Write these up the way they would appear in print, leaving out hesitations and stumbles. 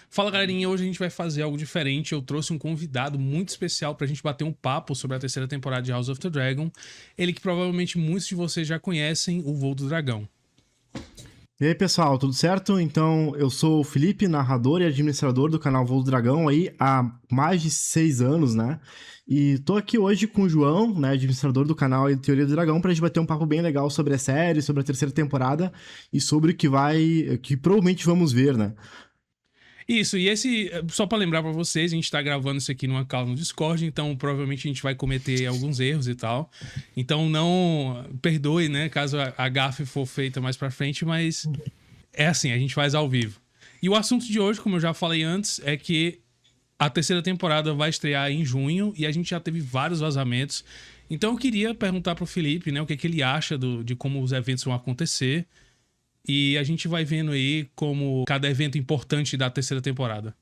Fala galerinha, hoje a gente vai fazer algo diferente. Eu trouxe um convidado muito especial pra gente bater um papo sobre a terceira temporada de House of the Dragon. Ele que provavelmente muitos de vocês já conhecem, o Voo do Dragão. E aí, pessoal, tudo certo? Então, eu sou o Felipe, narrador e administrador do canal Voo do Dragão aí há mais de 6 anos, né? E tô aqui hoje com o João, né, administrador do canal aí Teoria do Dragão, pra gente bater um papo bem legal sobre a série, sobre a terceira temporada e sobre o que provavelmente vamos ver, né? Isso, e só pra lembrar pra vocês, a gente tá gravando isso aqui numa call no Discord, então provavelmente a gente vai cometer alguns erros e tal. Então não perdoe, né, caso a gafe for feita mais pra frente, mas é assim, a gente faz ao vivo. E o assunto de hoje, como eu já falei antes, é que a terceira temporada vai estrear em junho e a gente já teve vários vazamentos. Então eu queria perguntar pro Felipe, né, o que é que ele acha de como os eventos vão acontecer. E a gente vai vendo aí como cada evento importante da terceira temporada.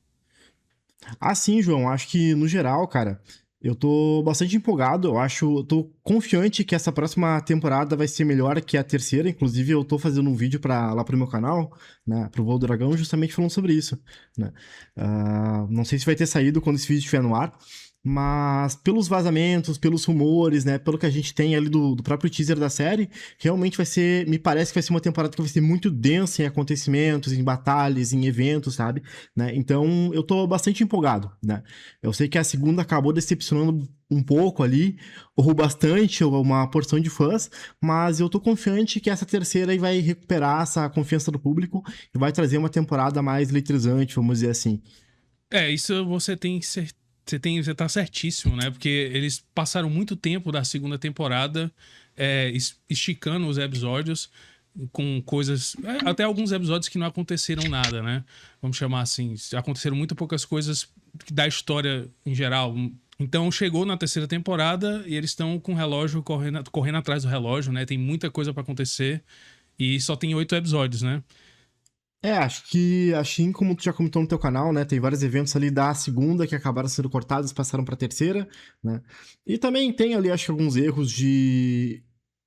Sim, João, acho que no geral, cara, eu tô bastante empolgado, eu tô confiante que essa próxima temporada vai ser melhor que a terceira, inclusive eu tô fazendo um vídeo lá pro meu canal, né, pro Voo do Dragão, justamente falando sobre isso, né. Não sei se vai ter saído quando esse vídeo estiver no ar, mas pelos vazamentos, pelos rumores, né, pelo que a gente tem ali do próprio teaser da série, realmente me parece que vai ser uma temporada que vai ser muito densa em acontecimentos, em batalhas, em eventos, sabe? Né? Então eu tô bastante empolgado, né? Eu sei que a segunda acabou decepcionando um pouco ali, ou bastante, ou uma porção de fãs, mas eu tô confiante que essa terceira aí vai recuperar essa confiança do público e vai trazer uma temporada mais eletrizante, vamos dizer assim. Isso você tem você tá certíssimo, né? Porque eles passaram muito tempo da segunda temporada esticando os episódios com coisas. Até alguns episódios que não aconteceram nada, né? Vamos chamar assim. Aconteceram muito poucas coisas da história em geral. Então chegou na terceira temporada e eles estão com o relógio correndo atrás do relógio, né? Tem muita coisa pra acontecer e só tem 8 episódios, né? Acho que, assim como tu já comentou no teu canal, né, tem vários eventos ali da segunda que acabaram sendo cortados, passaram pra terceira, né, e também tem ali, acho que alguns erros de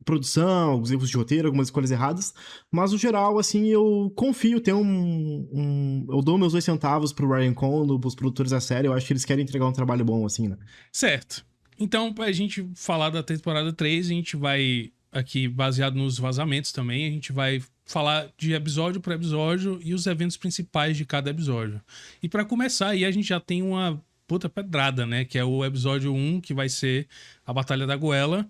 produção, alguns erros de roteiro, algumas escolhas erradas, mas no geral, assim, eu confio, eu dou meus 2 centavos pro Ryan Condal, pros produtores da série, eu acho que eles querem entregar um trabalho bom, assim, né. Certo. Então, pra gente falar da temporada 3, a gente vai aqui, baseado nos vazamentos também, a gente vai falar de episódio por episódio e os eventos principais de cada episódio. E pra começar aí, a gente já tem uma puta pedrada, né? Que é o episódio 1, que vai ser a Batalha da Goela.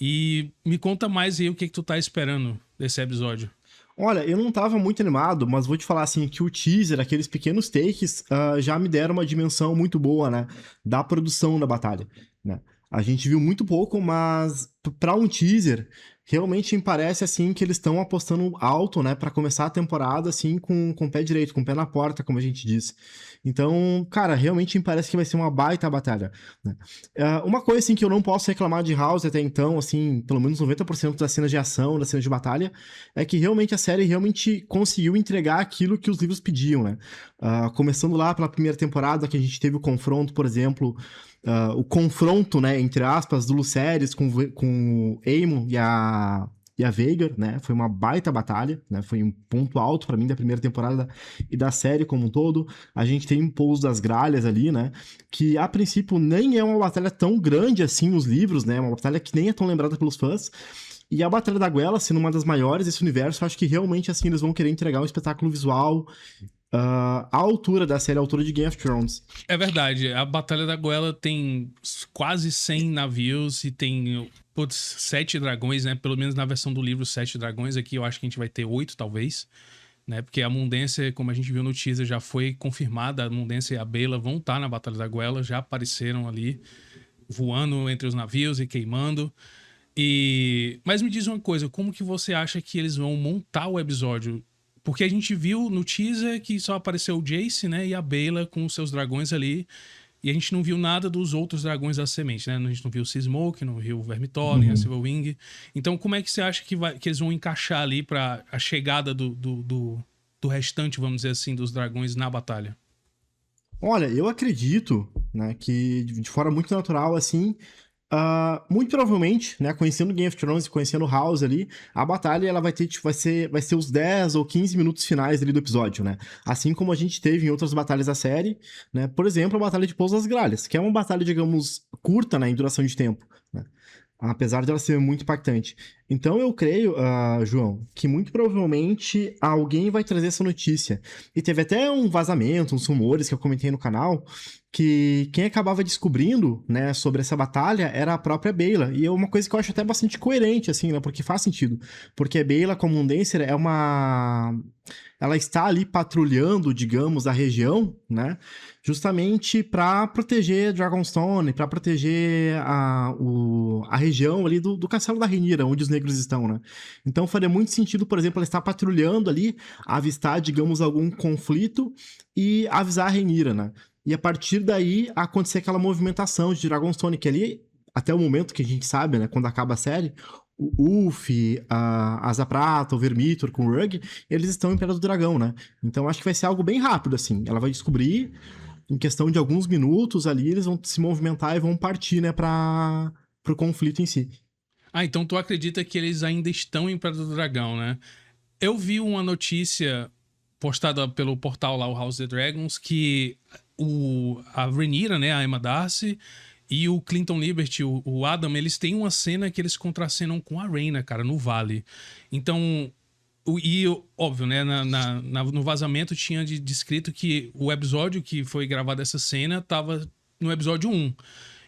E me conta mais aí o que tu tá esperando desse episódio. Olha, eu não tava muito animado, mas vou te falar assim que o teaser, aqueles pequenos takes, já me deram uma dimensão muito boa, né, da produção da batalha, né. A gente viu muito pouco, mas pra um teaser, realmente me parece assim que eles estão apostando alto, né, pra começar a temporada assim com o pé direito, com o pé na porta, como a gente diz. Então, cara, realmente me parece que vai ser uma baita batalha, né. Uma coisa assim que eu não posso reclamar de House até então, assim, pelo menos 90% das cenas de ação, das cenas de batalha, é que realmente a série realmente conseguiu entregar aquilo que os livros pediam, né? Começando lá pela primeira temporada, que a gente teve o confronto, por exemplo, o confronto, né, entre aspas, do Lucerys com o Aemon e a Vhagar, né? Foi uma baita batalha, né? Foi um ponto alto pra mim da primeira temporada e da série como um todo. A gente tem o Pouso das Gralhas ali, né? Que a princípio nem é uma batalha tão grande assim nos livros, né? Uma batalha que nem é tão lembrada pelos fãs. E a Batalha da Goela, sendo uma das maiores desse universo, acho que realmente assim eles vão querer entregar um espetáculo visual à altura da série, à altura de Game of Thrones. É verdade, a Batalha da Goela tem quase 100 navios e tem, putz, 7 dragões, né? Pelo menos na versão do livro, 7 dragões. Aqui eu acho que a gente vai ter 8, talvez, né? Porque a Mundência, como a gente viu no teaser, já foi confirmada. A Mundência e a Bela vão estar na Batalha da Goela, já apareceram ali, voando entre os navios e queimando. Mas me diz uma coisa, como que você acha que eles vão montar o episódio? Porque a gente viu no teaser que só apareceu o Jace, né, e a Bela com os seus dragões ali, e a gente não viu nada dos outros dragões da semente, né? A gente não viu o Seasmoke, não viu o Vermithor, nem a Silverwing. Então, como é que você acha que eles vão encaixar ali pra a chegada do restante, vamos dizer assim, dos dragões na batalha? Olha, eu acredito, né, que de forma muito natural, assim, Muito provavelmente, né, conhecendo Game of Thrones e conhecendo House ali, a batalha ela vai ter, tipo, vai ser os 10 ou 15 minutos finais ali do episódio, né? Assim como a gente teve em outras batalhas da série, né? Por exemplo, a Batalha de Pouso das Gralhas, que é uma batalha, digamos, curta, né, em duração de tempo, né? Apesar dela ser muito impactante. Então eu creio, João, que muito provavelmente alguém vai trazer essa notícia. E teve até um vazamento, uns rumores que eu comentei no canal, que quem acabava descobrindo, né, sobre essa batalha era a própria Baela. E é uma coisa que eu acho até bastante coerente, assim, né, porque faz sentido. Porque a Baela, como um Dancer, é uma... Ela está ali patrulhando, digamos, a região, né? Justamente para proteger Dragonstone, para proteger a região ali do Castelo da Rhaenyra, onde os negros estão, né? Então faria muito sentido, por exemplo, ela estar patrulhando ali, avistar, digamos, algum conflito e avisar a Rhaenyra, né? E a partir daí acontecer aquela movimentação de Dragonstone, que ali, até o momento que a gente sabe, né, quando acaba a série, o Ulf, a Asa Prata, o Vermithor com o Rug, eles estão em Pedra do Dragão, né? Então acho que vai ser algo bem rápido, assim. Ela vai descobrir, em questão de alguns minutos ali, eles vão se movimentar e vão partir, né, pro conflito em si. Então tu acredita que eles ainda estão em Pedra do Dragão, né? Eu vi uma notícia postada pelo portal lá, o House of the Dragons, que a Rhaenyra, né, a Emma Darcy, e o Clinton Liberty, o Adam, eles têm uma cena que eles contracenam com a Rhaena, cara, no vale. Então, óbvio, né, no vazamento tinha descrito que o episódio que foi gravado essa cena tava no episódio 1.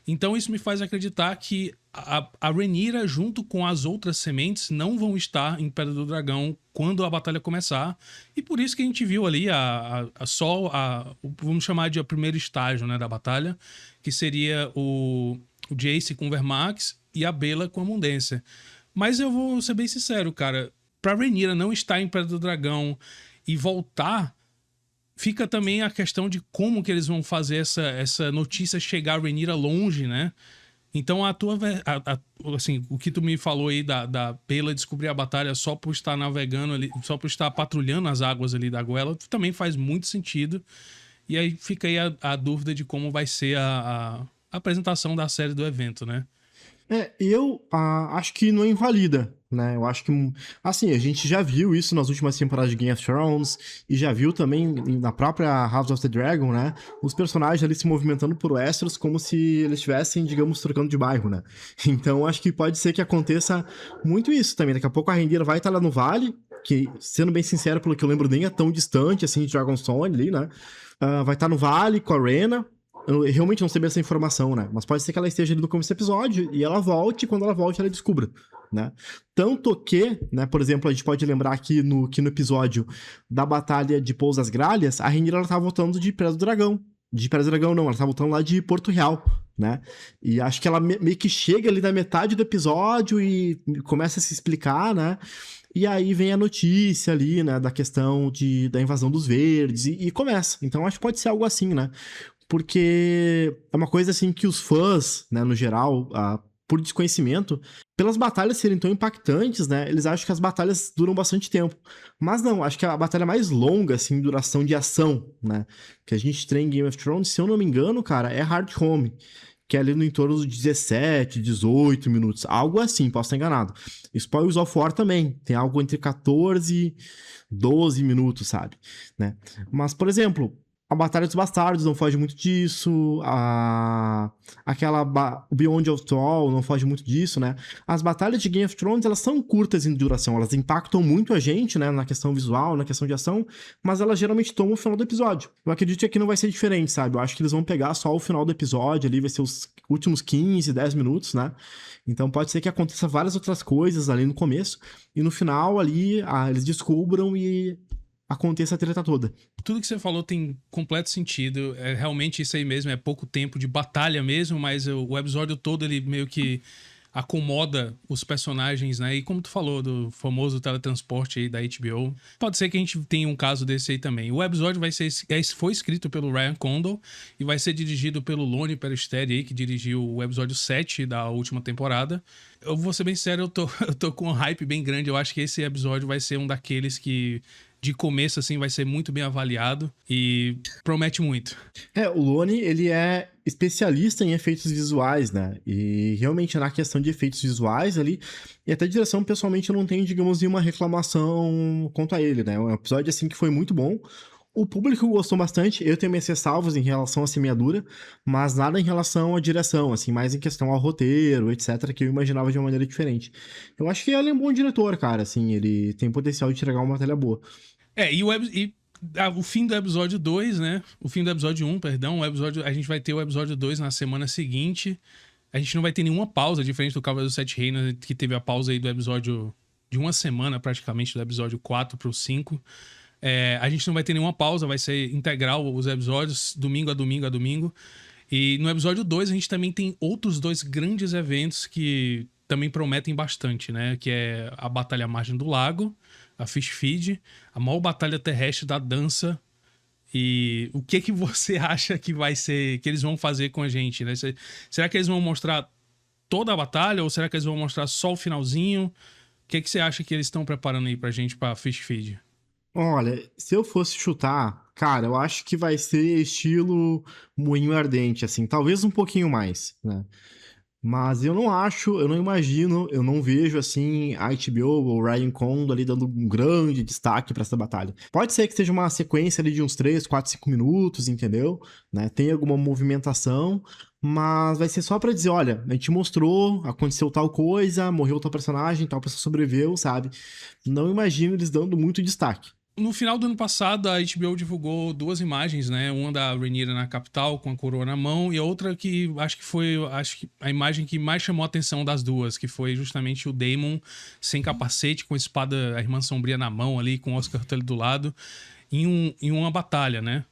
Então isso me faz acreditar que a Rhaenyra, junto com as outras sementes, não vão estar em Pedra do Dragão quando a batalha começar. E por isso que a gente viu ali vamos chamar de o primeiro estágio, né, da batalha, que seria o Jace com o Vermax e a Baela com a Mundenser. Mas eu vou ser bem sincero, cara. Pra Rhaenyra não estar em Pedra do Dragão e voltar, fica também a questão de como que eles vão fazer essa notícia chegar a Rhaenyra longe, né? Então assim, o que tu me falou aí da Baela descobrir a batalha só por estar navegando ali, só por estar patrulhando as águas ali da goela, também faz muito sentido. E aí fica aí a dúvida de como vai ser a apresentação da série do evento, né? Eu acho que não invalida, né? Eu acho que, assim, a gente já viu isso nas últimas temporadas de Game of Thrones e já viu também na própria House of the Dragon, né? Os personagens ali se movimentando por Westeros como se eles estivessem, digamos, trocando de bairro, né? Então, acho que pode ser que aconteça muito isso também. Daqui a pouco a Rhaenyra vai estar lá no Vale, que, sendo bem sincero, pelo que eu lembro, nem é tão distante, assim, de Dragonstone ali, né? Vai estar no Vale com a Rhaena. Eu realmente não sabia essa informação, né? Mas pode ser que ela esteja ali no começo do episódio e ela volte, e quando ela volte, ela descubra, né? Tanto que, né, por exemplo, a gente pode lembrar que no episódio da Batalha de Pouso das Gralhas, a Rhaenyra, ela tava voltando de Pedra do Dragão. De Pedra do Dragão, não, ela tava voltando lá de Porto Real, né? E acho que ela meio que chega ali na metade do episódio e começa a se explicar, né? E aí vem a notícia ali, né, da questão da invasão dos verdes, e começa. Então acho que pode ser algo assim, né? Porque é uma coisa assim que os fãs, né, no geral, por desconhecimento, pelas batalhas serem tão impactantes, né, eles acham que as batalhas duram bastante tempo. Mas não, acho que a batalha mais longa, assim, duração de ação, né, que a gente tem em Game of Thrones, se eu não me engano, cara, é Hard Home, que é ali no entorno de 17, 18 minutos, algo assim, posso estar enganado. Spoilers of War também, tem algo entre 14 e 12 minutos, sabe, né. Mas, por exemplo, a Batalha dos Bastardos não foge muito disso. O Beyond of Thrall não foge muito disso, né? As batalhas de Game of Thrones, elas são curtas em duração. Elas impactam muito a gente, né? Na questão visual, na questão de ação. Mas elas geralmente tomam o final do episódio. Eu acredito que aqui não vai ser diferente, sabe? Eu acho que eles vão pegar só o final do episódio ali. Vai ser os últimos 15, 10 minutos, né? Então pode ser que aconteça várias outras coisas ali no começo. E no final ali, eles descubram e aconteça a treta toda. Tudo que você falou tem completo sentido. É realmente isso aí mesmo, é pouco tempo de batalha mesmo, mas o episódio todo ele meio que acomoda os personagens, né? E como tu falou do famoso teletransporte aí da HBO, pode ser que a gente tenha um caso desse aí também. O episódio foi escrito pelo Ryan Condal e vai ser dirigido pelo Lone Peristeri aí, que dirigiu o episódio 7 da última temporada. Eu vou ser bem sério, eu tô com um hype bem grande. Eu acho que esse episódio vai ser um daqueles que de começo, assim, vai ser muito bem avaliado e promete muito. O Lone, ele é especialista em efeitos visuais, né? E realmente na questão de efeitos visuais ali, e até direção, pessoalmente, eu não tenho, digamos, nenhuma reclamação quanto a ele, né? É um episódio, assim, que foi muito bom. O público gostou bastante, eu tenho minhas ressalvas em relação à semeadura, mas nada em relação à direção, assim, mais em questão ao roteiro, etc., que eu imaginava de uma maneira diferente. Eu acho que ele é um bom diretor, cara, assim, ele tem potencial de entregar uma matéria boa. O fim do episódio 2, né? O fim do episódio 1, perdão. A gente vai ter o episódio 2 na semana seguinte. A gente não vai ter nenhuma pausa, diferente do Cavaleiro dos Sete Reinos, que teve a pausa aí do episódio de uma semana, praticamente, do episódio 4 pro 5. A gente não vai ter nenhuma pausa, vai ser integral os episódios, domingo a domingo a domingo. E no episódio 2 a gente também tem outros 2 grandes eventos que também prometem bastante, né? Que é a Batalha à Margem do Lago, a Fish Feed, a maior batalha terrestre da dança. E o que você acha que vai ser, que eles vão fazer com a gente, né? Será que eles vão mostrar toda a batalha ou será que eles vão mostrar só o finalzinho? O que você acha que eles estão preparando aí pra gente pra Fish Feed? Olha, se eu fosse chutar, cara, eu acho que vai ser estilo Moinho Ardente, assim, talvez um pouquinho mais, né? Mas eu não acho, eu não imagino, eu não vejo assim a HBO ou o Ryan Condal ali dando um grande destaque pra essa batalha. Pode ser que seja uma sequência ali de uns 3, 4, 5 minutos, entendeu? Né? Tem alguma movimentação, mas vai ser só pra dizer, olha, a gente mostrou, aconteceu tal coisa, morreu tal personagem, tal pessoa sobreviveu, sabe? Não imagino eles dando muito destaque. No final do ano passado, a HBO divulgou 2 imagens, né? Uma da Rhaenyra na capital, com a coroa na mão, e a outra que acho que a imagem que mais chamou a atenção das duas, que foi justamente o Daemon sem capacete, com a espada, a Irmã Sombria na mão ali, com o Oscar Tully do lado, em uma batalha, né?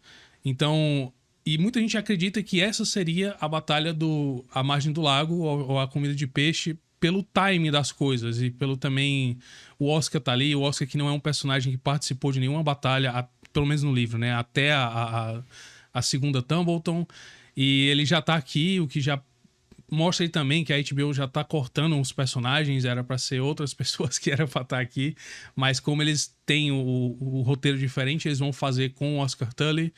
Então, e muita gente acredita que essa seria a batalha do A Margem do Lago, ou a Comida de Peixe, pelo time das coisas e pelo também o Oscar tá ali, o Oscar que não é um personagem que participou de nenhuma batalha, pelo menos no livro, né, até a segunda Tumbleton, e ele já tá aqui, o que já mostra aí também que a HBO já tá cortando os personagens, era para ser outras pessoas que era pra estar aqui, mas como eles têm o roteiro diferente, eles vão fazer com o Oscar Tully.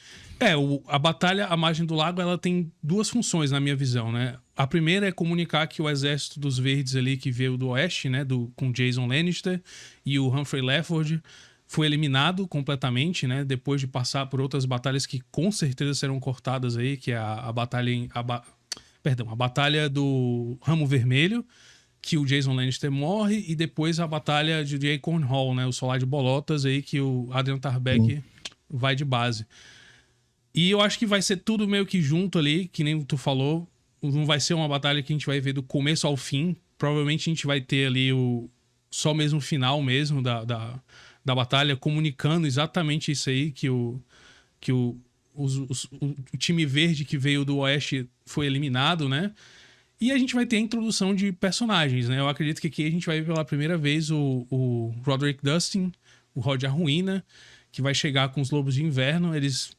A batalha à margem do lago, ela tem 2 funções na minha visão, né? A primeira é comunicar que o exército dos verdes ali, que veio do oeste, né, com Jason Lannister e o Humphrey Lefford, foi eliminado completamente, né, depois de passar por outras batalhas que com certeza serão cortadas aí, que é a batalha do Ramo Vermelho, que o Jason Lannister morre, e depois a batalha de Acorn Hall, né, o Solar de Bolotas aí, que o Adrian Tarbeck vai de base. E eu acho que vai ser tudo meio que junto ali, que nem tu falou. Não vai ser uma batalha que a gente vai ver do começo ao fim. Provavelmente a gente vai ter ali só mesmo o final mesmo da batalha, comunicando exatamente isso aí, que o time verde que veio do oeste foi eliminado, né? E a gente vai ter a introdução de personagens, né? Eu acredito que aqui a gente vai ver pela primeira vez o Roderick Dustin, o Rod a Ruína, que vai chegar com os Lobos de Inverno. Eles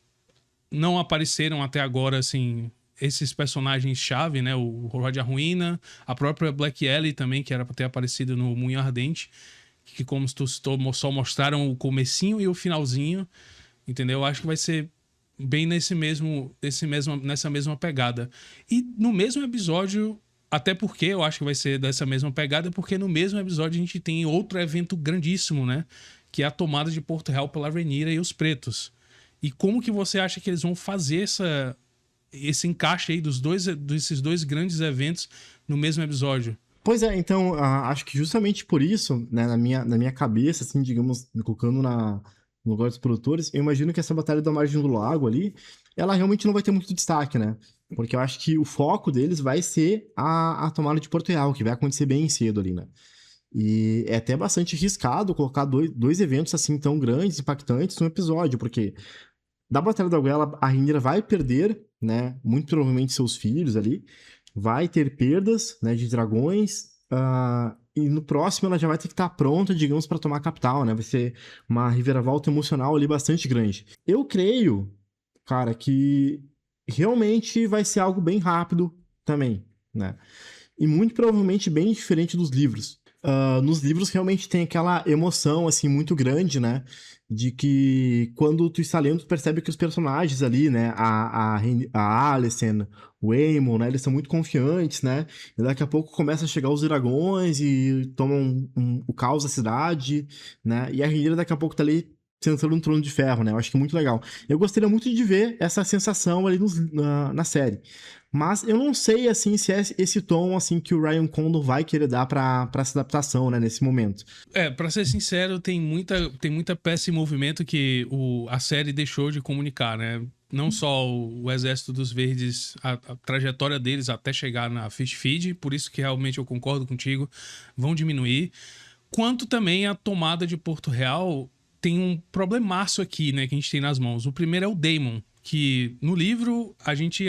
não apareceram até agora, assim, esses personagens-chave, né? O Rod a Ruína, a própria Black Ellie também, que era pra ter aparecido no Moinho Ardente, que como tu citou, só mostraram o comecinho e o finalzinho, entendeu? Eu acho que vai ser bem nessa mesma pegada. E no mesmo episódio, até porque eu acho que vai ser dessa mesma pegada, porque no mesmo episódio a gente tem outro evento grandíssimo, né? Que é a tomada de Porto Real pela Rhaenyra e os Pretos. E como que você acha que eles vão fazer esse encaixe aí desses 2 grandes eventos no mesmo episódio? Pois é, então, acho que justamente por isso, né, na minha cabeça, assim, digamos, me colocando no lugar dos produtores, eu imagino que essa batalha da margem do lago ali, ela realmente não vai ter muito destaque, né? Porque eu acho que o foco deles vai ser a tomada de Porto Real, que vai acontecer bem cedo ali, né? E é até bastante arriscado colocar dois eventos assim tão grandes, impactantes, num episódio, porque da Batalha da Goela, a Rhaenyra vai perder, né? Muito provavelmente seus filhos ali. Vai ter perdas, né? De dragões. E no próximo ela já vai ter que estar pronta, digamos, para tomar a capital, né? Vai ser uma reviravolta emocional ali bastante grande. Eu creio, cara, que realmente vai ser algo bem rápido também, né? E muito provavelmente bem diferente dos livros. Nos livros realmente tem aquela emoção, assim, muito grande, né? De que quando tu está lendo, tu percebe que os personagens ali, né? A Alicent, o Aemon, né? Eles são muito confiantes, né? E daqui a pouco começa a chegar os dragões e tomam o caos da cidade, né? E a Rhaenyra daqui a pouco tá ali sentando no trono de ferro, né? Eu acho que é muito legal. Eu gostaria muito de ver essa sensação ali na série. Mas eu não sei, assim, se é esse tom, assim, que o Ryan Condon vai querer dar pra essa adaptação, né, nesse momento. Pra ser sincero, tem muita peça em movimento que a série deixou de comunicar, né? Não só o Exército dos Verdes, a trajetória deles até chegar na Fish Feed, por isso que realmente eu concordo contigo, vão diminuir. Quanto também a tomada de Porto Real tem um problemaço aqui, né, que a gente tem nas mãos. O primeiro é o Daemon, que no livro a gente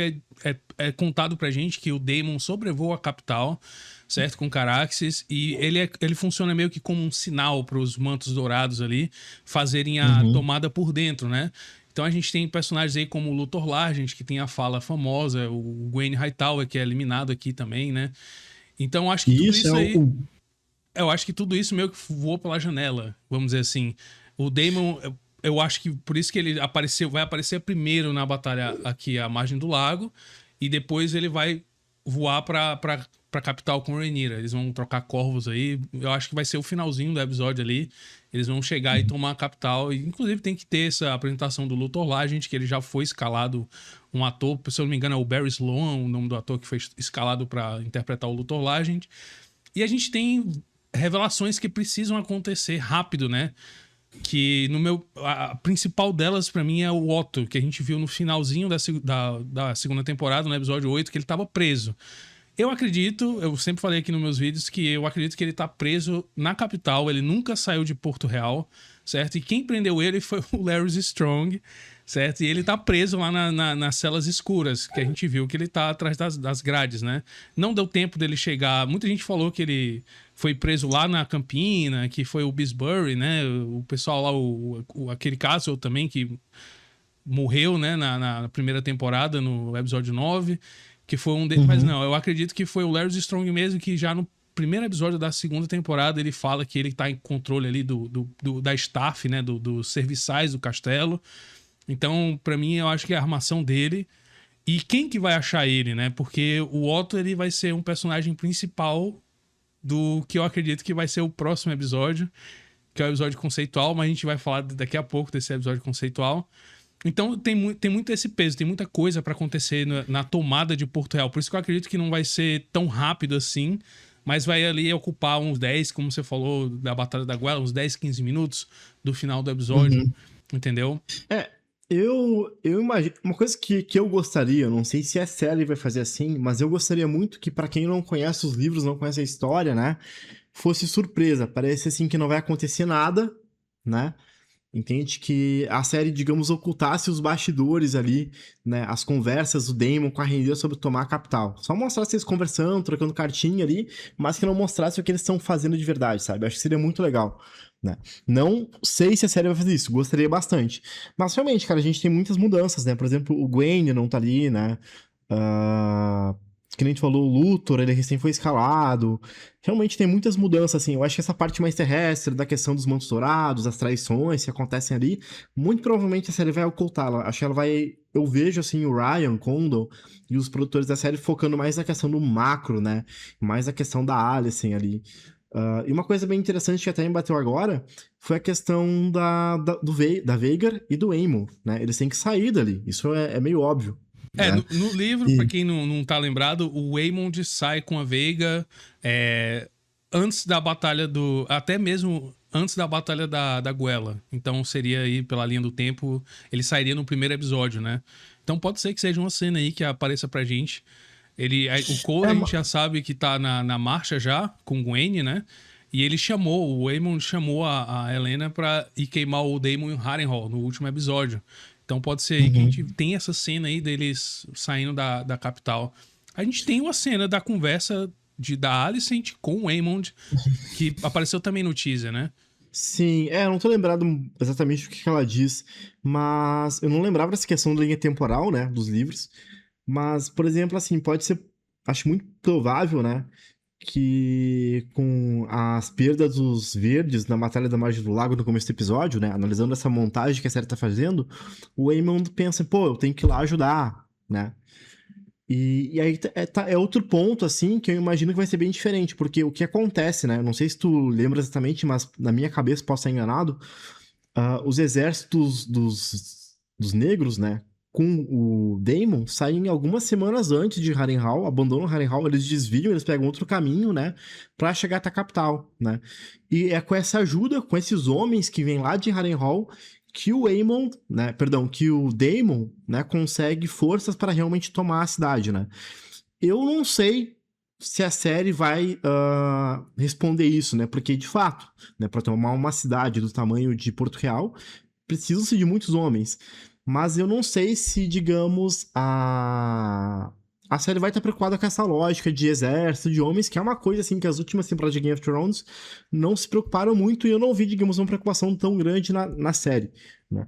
é contado pra gente que o Daemon sobrevoa a capital, certo? Com Caraxes, e ele funciona meio que como um sinal para os mantos dourados ali fazerem a Uhum. tomada por dentro, né? Então a gente tem personagens aí como o Luthor Largent, que tem a fala famosa, o Gwen Hightower, que é eliminado aqui também, né? Então eu acho que E tudo isso é isso aí eu acho que tudo isso meio que voou pela janela, vamos dizer assim. O Daemon, eu acho que por isso que ele vai aparecer primeiro na batalha aqui à margem do lago, e depois ele vai voar pra capital com Rhaenyra. Eles vão trocar corvos aí. Eu acho que vai ser o finalzinho do episódio ali. Eles vão chegar e tomar a capital. E, inclusive, tem que ter essa apresentação do Luthor lá, gente, que ele já foi escalado um ator, se eu não me engano, é o Barry Sloan, o nome do ator que foi escalado para interpretar o Luthor lá, gente. E a gente tem revelações que precisam acontecer rápido, né? Que no meu. A principal delas, pra mim, é o Otto, que a gente viu no finalzinho da segunda temporada, no episódio 8, que ele tava preso. Eu acredito, eu sempre falei aqui nos meus vídeos, que eu acredito que ele tá preso na capital, ele nunca saiu de Porto Real, certo? E quem prendeu ele foi o Larry Strong, certo? E ele tá preso lá nas celas escuras, que a gente viu que ele tá atrás das grades, né? Não deu tempo dele chegar. Muita gente falou que ele foi preso lá na Campina, que foi o Bisbury, né? O pessoal lá, aquele caso também que morreu, né, na primeira temporada, no episódio 9, que foi um deles. Mas Uhum. não, eu acredito que foi o Larry Strong mesmo, que já no primeiro episódio da segunda temporada ele fala que ele tá em controle ali da staff, né, dos serviçais do castelo. Então, pra mim, eu acho que é a armação dele. E quem que vai achar ele, né? Porque o Otto, ele vai ser um personagem principal do que eu acredito que vai ser o próximo episódio, que é o episódio conceitual, mas a gente vai falar daqui a pouco desse episódio conceitual. Então tem muito esse peso, tem muita coisa pra acontecer na tomada de Porto Real. Por isso que eu acredito que não vai ser tão rápido assim, mas vai ali ocupar uns 10, como você falou, da Batalha da Guerra, uns 10, 15 minutos do final do episódio, Uhum. entendeu? É, eu imagino. Uma coisa que eu gostaria, não sei se a série vai fazer assim, mas eu gostaria muito que, pra quem não conhece os livros, não conhece a história, né? Fosse surpresa. Parece assim que não vai acontecer nada, né? Entende? Que a série, digamos, ocultasse os bastidores ali, né? As conversas do Daemon com a Rhaenyra sobre tomar a capital. Só mostrasse eles conversando, trocando cartinha ali, mas que não mostrasse o que eles estão fazendo de verdade, sabe? Acho que seria muito legal, né? Não sei se a série vai fazer isso, gostaria bastante. Mas realmente, cara, a gente tem muitas mudanças, né? Por exemplo, o Gwen não tá ali, né? Ah, que nem a gente falou, o Luthor, ele recém foi escalado. Realmente tem muitas mudanças, assim. Eu acho que essa parte mais terrestre, da questão dos mantos dourados, as traições que acontecem ali, muito provavelmente a série vai ocultá-la. Acho que ela vai. Eu vejo, assim, o Ryan Condal e os produtores da série focando mais na questão do macro, né? Mais na questão da Alicent ali. E uma coisa bem interessante que até me bateu agora foi a questão da Veigar e do Aemon, né? Eles têm que sair dali. Isso é meio óbvio, né? No livro, pra E... quem não tá lembrado, o Waymond sai com a Veiga antes da batalha do. Até mesmo antes da batalha da Guela. Então seria aí, pela linha do tempo, ele sairia no primeiro episódio, né? Então pode ser que seja uma cena aí que apareça pra gente. O Cole É, a gente já sabe que tá na marcha já, com o Gwen, né? E ele chamou, o Waymond chamou a Helena pra ir queimar o Daemon e o Harrenhal no último episódio. Então pode ser aí que a gente uhum. tem essa cena aí deles saindo da capital. A gente tem uma cena da conversa da Alicent com o Waymond, que apareceu também no teaser, né? Sim, eu não tô lembrado exatamente o que ela diz, mas eu não lembrava dessa questão da linha temporal, né, dos livros. Mas, por exemplo, assim, pode ser, acho muito provável, né, que com as perdas dos verdes na Batalha da Margem do Lago no começo do episódio, né, analisando essa montagem que a série tá fazendo, o Aemon pensa, pô, eu tenho que ir lá ajudar, né? E aí é outro ponto, assim, que eu imagino que vai ser bem diferente, porque o que acontece, né? Não sei se tu lembra exatamente, mas na minha cabeça posso estar enganado. Os exércitos dos negros, né? Com o Daemon, saem algumas semanas antes de Harrenhal, abandonam Harrenhal, eles desviam, eles pegam outro caminho, né? Pra chegar até a capital, né? E é com essa ajuda, com esses homens que vêm lá de Harrenhal, que o Aemon, né? Perdão, que o Daemon, né? Consegue forças para realmente tomar a cidade, né? Eu não sei se a série vai responder isso, né? Porque, de fato, né, para tomar uma cidade do tamanho de Porto Real, precisam-se de muitos homens. Mas eu não sei se, digamos, a série vai estar preocupada com essa lógica de exército, de homens, que é uma coisa, assim, que as últimas temporadas de Game of Thrones não se preocuparam muito e eu não vi, digamos, uma preocupação tão grande na série, né?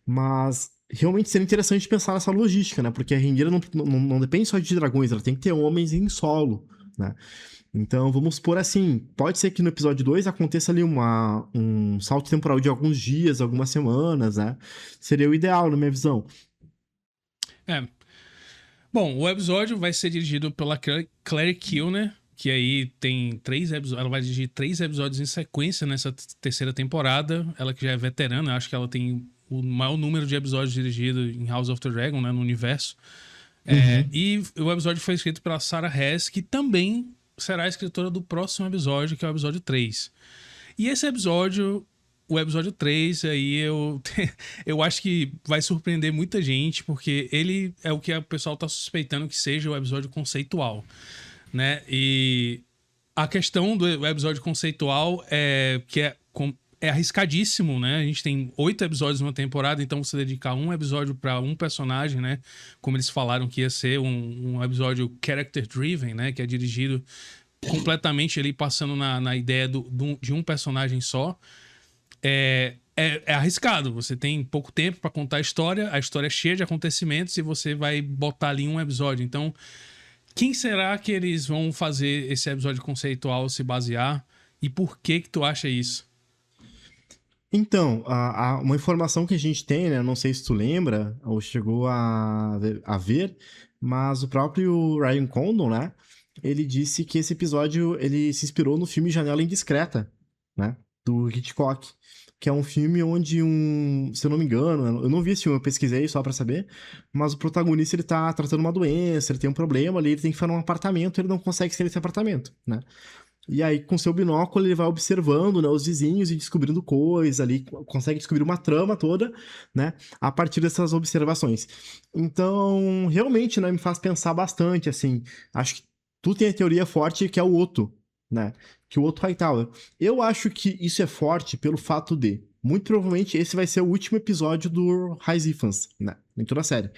Mas realmente seria interessante pensar nessa logística, né? Porque a Rhaenyra não depende só de dragões, ela tem que ter homens em solo, né? Então, vamos supor assim, pode ser que no episódio 2 aconteça ali um salto temporal de alguns dias, algumas semanas, né? Seria o ideal, na minha visão. É. Bom, o episódio vai ser dirigido pela Claire Kilner, que aí tem 3 episódios. Ela vai dirigir 3 episódios em sequência nessa terceira temporada. Ela que já é veterana, acho que ela tem o maior número de episódios dirigidos em House of the Dragon, né, no universo. E o episódio foi escrito pela Sarah Hess, que também será a escritora do próximo episódio, que é o episódio 3. E esse episódio, o episódio 3, aí eu acho que vai surpreender muita gente, porque ele é o que o pessoal tá suspeitando que seja o episódio conceitual, né? E a questão do episódio conceitual é que é arriscadíssimo, né? A gente tem 8 episódios numa temporada, então você dedicar um episódio para um personagem, né? Como eles falaram que ia ser um episódio character driven, né? Que é dirigido completamente ali passando na ideia de um personagem só. É arriscado. Você tem pouco tempo para contar a história é cheia de acontecimentos e você vai botar ali um episódio. Então, quem será que eles vão fazer esse episódio conceitual se basear? E por que tu acha isso? Então, uma informação que a gente tem, né? Não sei se tu lembra ou chegou a ver, mas o próprio Ryan Condon, né? Ele disse que esse episódio ele se inspirou no filme Janela Indiscreta, né? Do Hitchcock, que é um filme onde se eu não me engano, eu não vi esse filme, eu pesquisei só pra saber, mas o protagonista ele tá tratando uma doença, ele tem um problema ali, ele tem que ficar num apartamento, ele não consegue sair desse apartamento, né? E aí, com seu binóculo, ele vai observando, né, os vizinhos e descobrindo coisas ali, consegue descobrir uma trama toda, né, a partir dessas observações. Então, realmente, né, me faz pensar bastante, assim, acho que tu tem a teoria forte que é o Otto, né, que o Otto Hightower. Eu acho que isso é forte pelo fato de, muito provavelmente, esse vai ser o último episódio do High Ifans, né, em toda a série.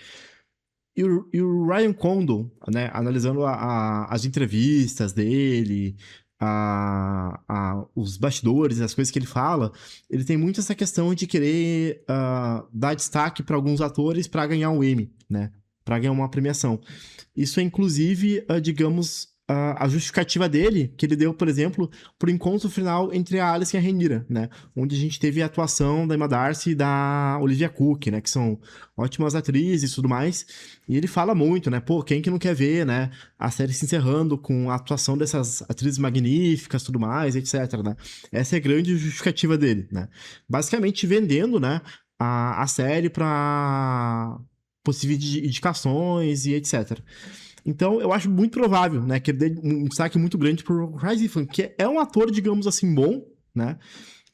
E o Ryan Condon, né, analisando as entrevistas dele, os bastidores, as coisas que ele fala, ele tem muito essa questão de querer dar destaque para alguns atores para ganhar um Emmy, né, para ganhar uma premiação. Isso é, inclusive, digamos, a justificativa dele, que ele deu, por exemplo, pro encontro final entre a Alice e a Rhaenyra, né? Onde a gente teve a atuação da Emma Darcy e da Olivia Cooke, né? Que são ótimas atrizes e tudo mais. E ele fala muito, né? Pô, quem que não quer ver, né? A série se encerrando com a atuação dessas atrizes magníficas, tudo mais, etc, né? Essa é a grande justificativa dele, né? Basicamente vendendo, né? A série para possíveis indicações e etc. Então, eu acho muito provável, né, que ele dê um destaque muito grande pro Rhys Ifans, que é um ator, digamos assim, bom, né?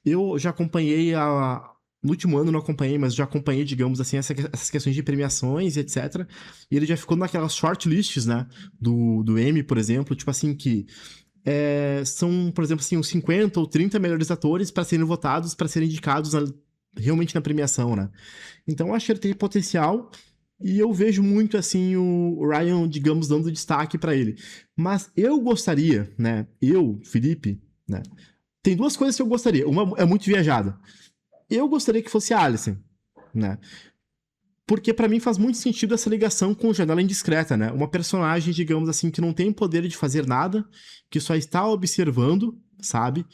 Eu já acompanhei no último ano não acompanhei, mas já acompanhei, digamos assim, essas questões de premiações e etc. E ele já ficou naquelas shortlists, né, do Emmy, por exemplo, tipo assim, que são, por exemplo, assim, uns 50 ou 30 melhores atores para serem votados, para serem indicados realmente na premiação, né? Então, eu acho que ele tem potencial. E eu vejo muito, assim, o Ryan, digamos, dando destaque pra ele. Mas eu gostaria, né? Felipe, né? Tem duas coisas que eu gostaria. Uma é muito viajada. Eu gostaria que fosse a Alicent, né? Porque pra mim faz muito sentido essa ligação com Janela Indiscreta, né? Uma personagem, digamos assim, que não tem poder de fazer nada, que só está observando, sabe?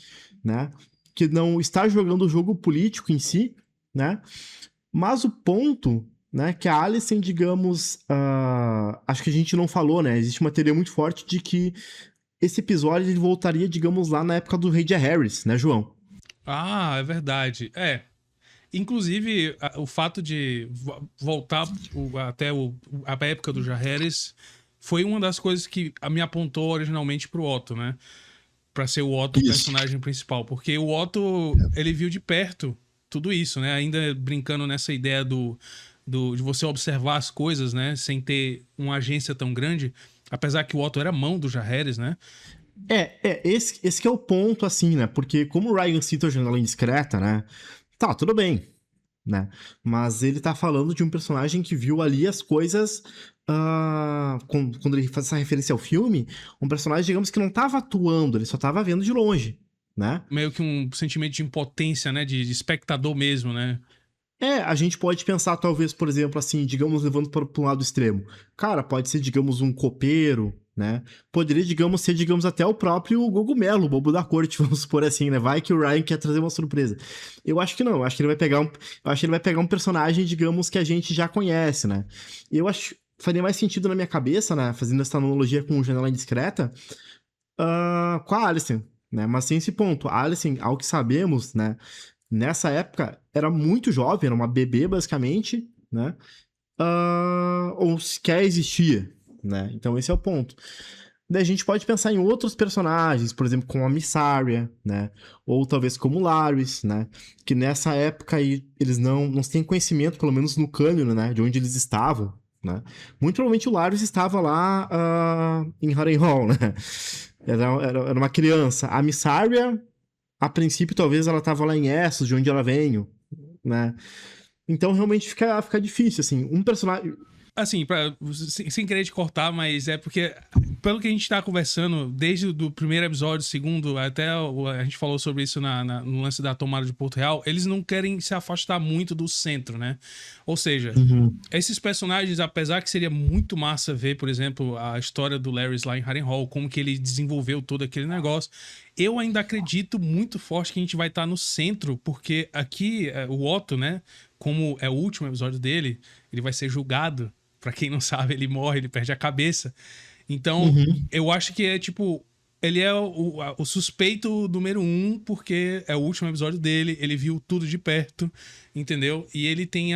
Né? Que não está jogando o jogo político em si, né? Mas o ponto, né, que a Alicent, digamos, acho que a gente não falou, né? Existe uma teoria muito forte de que esse episódio ele voltaria, digamos, lá na época do Rei Harris, né, João? Ah, é verdade. Inclusive, o fato de voltar até a época do Jaehaerys foi uma das coisas que me apontou originalmente pro Otto, né? Pra ser o Otto o Isso. personagem principal. Porque o Otto, ele viu de perto tudo isso, né? Ainda brincando nessa ideia de você observar as coisas, né? Sem ter uma agência tão grande. Apesar que o Otto era mão do Jaehaerys, né? Esse que é o ponto, assim, né? Porque como o Ryan cita a Janela Indiscreta, né? Tá, tudo bem, né? Mas ele tá falando de um personagem que viu ali as coisas. Quando ele faz essa referência ao filme, um personagem, digamos, que não tava atuando, ele só tava vendo de longe, né? Meio que um sentimento de impotência, né? De espectador mesmo, né? A gente pode pensar, talvez, por exemplo, assim, digamos, levando para um lado extremo. Cara, pode ser, digamos, um copeiro, né? Poderia, digamos, ser, digamos, até o próprio Gogumelo, o bobo da corte, vamos supor assim, né? Vai que o Ryan quer trazer uma surpresa. Eu acho que não, eu acho que ele vai pegar um personagem, digamos, que a gente já conhece, né? Eu acho faria mais sentido na minha cabeça, né? Fazendo essa analogia com o Janela Indiscreta, com a Alicent, né? Mas tem esse ponto. A Alicent, ao que sabemos, né? Nessa época, era muito jovem, era uma bebê, basicamente, né? Ou sequer existia, né? Então esse é o ponto. Daí a gente pode pensar em outros personagens, por exemplo, como a Missaria, né? Ou talvez como o Larys, né? Que nessa época aí, eles não têm conhecimento, pelo menos no cânion, né? De onde eles estavam, né? Muito provavelmente o Larys estava lá em Harrenhal, né? Era uma criança. A Missaria, a princípio, talvez ela estava lá em Essos, de onde ela veio, né? Então realmente fica difícil, assim. Um personagem. Assim, sem querer te cortar, mas é porque, pelo que a gente tá conversando, desde o primeiro episódio, segundo, até a gente falou sobre isso no lance da tomada de Porto Real, eles não querem se afastar muito do centro, né? Ou seja, esses personagens, apesar que seria muito massa ver, por exemplo, a história do Larys lá em Harrenhal, como que ele desenvolveu todo aquele negócio, eu ainda acredito muito forte que a gente vai estar no centro, porque aqui, o Otto, né? Como é o último episódio dele, ele vai ser julgado. Pra quem não sabe, ele morre, ele perde a cabeça. Então, eu acho que é tipo. Ele é o suspeito número 1, porque é o último episódio dele, ele viu tudo de perto, entendeu? E ele tem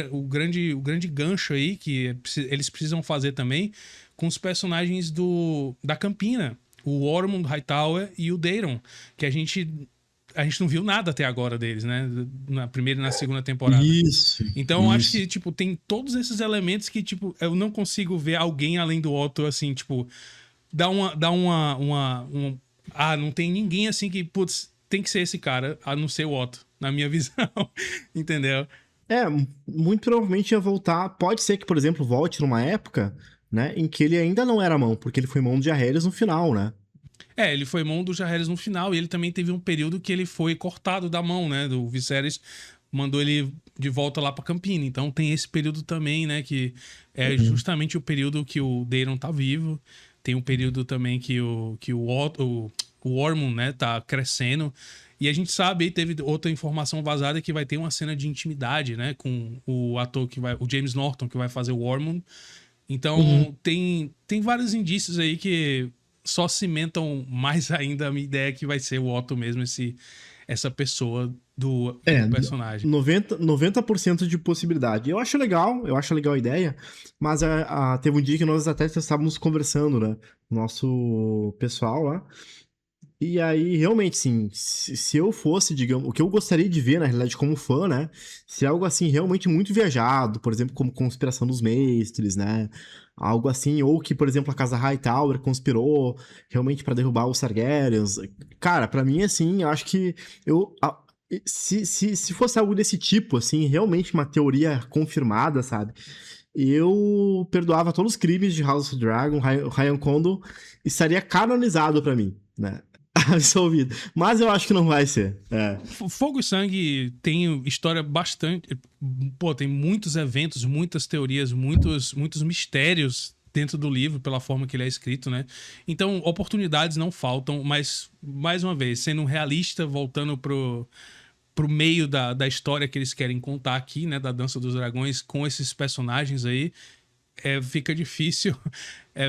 o grande gancho aí, que eles precisam fazer também, com os personagens da Campina. O Ormond Hightower e o Daeron, que a gente não viu nada até agora deles, né? Na primeira e na segunda temporada. Isso. Então eu acho que, tipo, tem todos esses elementos que, tipo, eu não consigo ver alguém além do Otto, assim, tipo, não tem ninguém assim que, putz, tem que ser esse cara, a não ser o Otto, na minha visão. Entendeu? Muito provavelmente ia voltar. Pode ser que, por exemplo, volte numa época, né, em que ele ainda não era mão, porque ele foi mão de Jaehaerys no final, né? Ele foi mão do Jaehaerys no final e ele também teve um período que ele foi cortado da mão, né? Do Viserys mandou ele de volta lá pra Campina. Então tem esse período também, né? Que é justamente o período que o Daeron tá vivo. Tem um período também que o Ormond, né? Tá crescendo. E a gente sabe, teve outra informação vazada que vai ter uma cena de intimidade, né? Com o ator o James Norton, que vai fazer o Ormond. Então tem vários indícios aí que só cimentam mais ainda a minha ideia que vai ser o Otto mesmo, essa pessoa do personagem. 90% de possibilidade. Eu acho legal a ideia, mas teve um dia que nós até estávamos conversando, né? Nosso pessoal lá. E aí, realmente, sim, se eu fosse, digamos, o que eu gostaria de ver, na realidade, como fã, né? Se é algo assim, realmente muito viajado, por exemplo, como Conspiração dos Mestres, né? Algo assim, ou que, por exemplo, a Casa Hightower conspirou realmente pra derrubar os Targaryens. Cara, pra mim, assim, eu acho que se fosse algo desse tipo, assim, realmente uma teoria confirmada, sabe? Eu perdoava todos os crimes de House of Dragon, Ryan Condon estaria canonizado pra mim, né? absolvido. Mas eu acho que não vai ser. É. Fogo e Sangue tem história bastante. Pô, tem muitos eventos, muitas teorias, muitos mistérios dentro do livro, pela forma que ele é escrito, né? Então, oportunidades não faltam, mas, mais uma vez, sendo realista, voltando pro meio da história que eles querem contar aqui, né? Da Dança dos Dragões, com esses personagens aí, fica difícil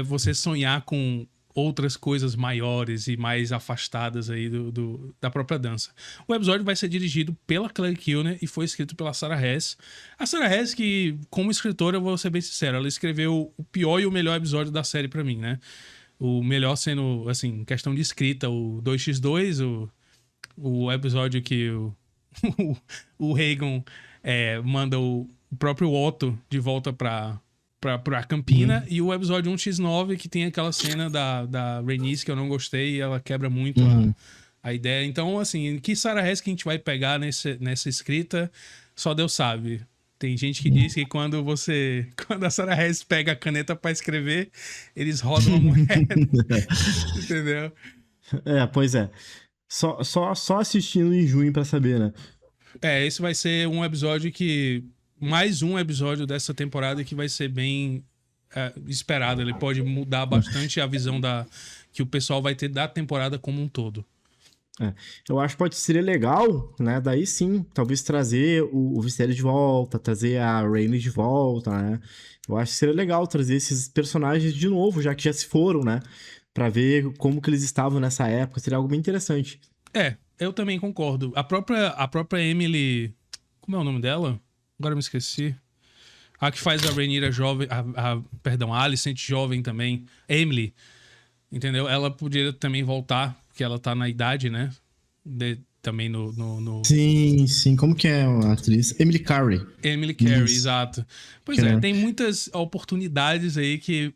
você sonhar com outras coisas maiores e mais afastadas aí da própria dança. O episódio vai ser dirigido pela Claire Kilner e foi escrito pela Sarah Hess. A Sarah Hess, que, como escritora, eu vou ser bem sincero, ela escreveu o pior e o melhor episódio da série pra mim, né? O melhor sendo, assim, questão de escrita, o 2x2, o episódio que o Rhaegon manda o próprio Otto de volta pra Campina, e o episódio 1x9, que tem aquela cena da Rhaenys que eu não gostei, e ela quebra muito a ideia. Então, assim, que Sarah Hess que a gente vai pegar nessa escrita, só Deus sabe. Tem gente que diz que quando a Sarah Hess pega a caneta pra escrever, eles rodam uma moeda. Entendeu? Pois é. Só assistindo em junho pra saber, né? Esse vai ser um episódio mais um episódio dessa temporada que vai ser bem esperado. Ele pode mudar bastante a visão que o pessoal vai ter da temporada como um todo. Eu acho que seria legal, né? Daí sim, talvez trazer o Viserion de volta, trazer a Rhaenys de volta, né? Eu acho que seria legal trazer esses personagens de novo, já que já se foram, né? Pra ver como que eles estavam nessa época. Seria algo bem interessante. Eu também concordo. A própria Emily... Como é o nome dela? Agora eu me esqueci. A que faz a Rhaenyra jovem... Perdão, a Alicent jovem também. Emily. Entendeu? Ela poderia também voltar, porque ela tá na idade, né? Também no... Sim. Como que é a atriz? Emily Carey. Emily Carey, exato. Pois tem muitas oportunidades aí que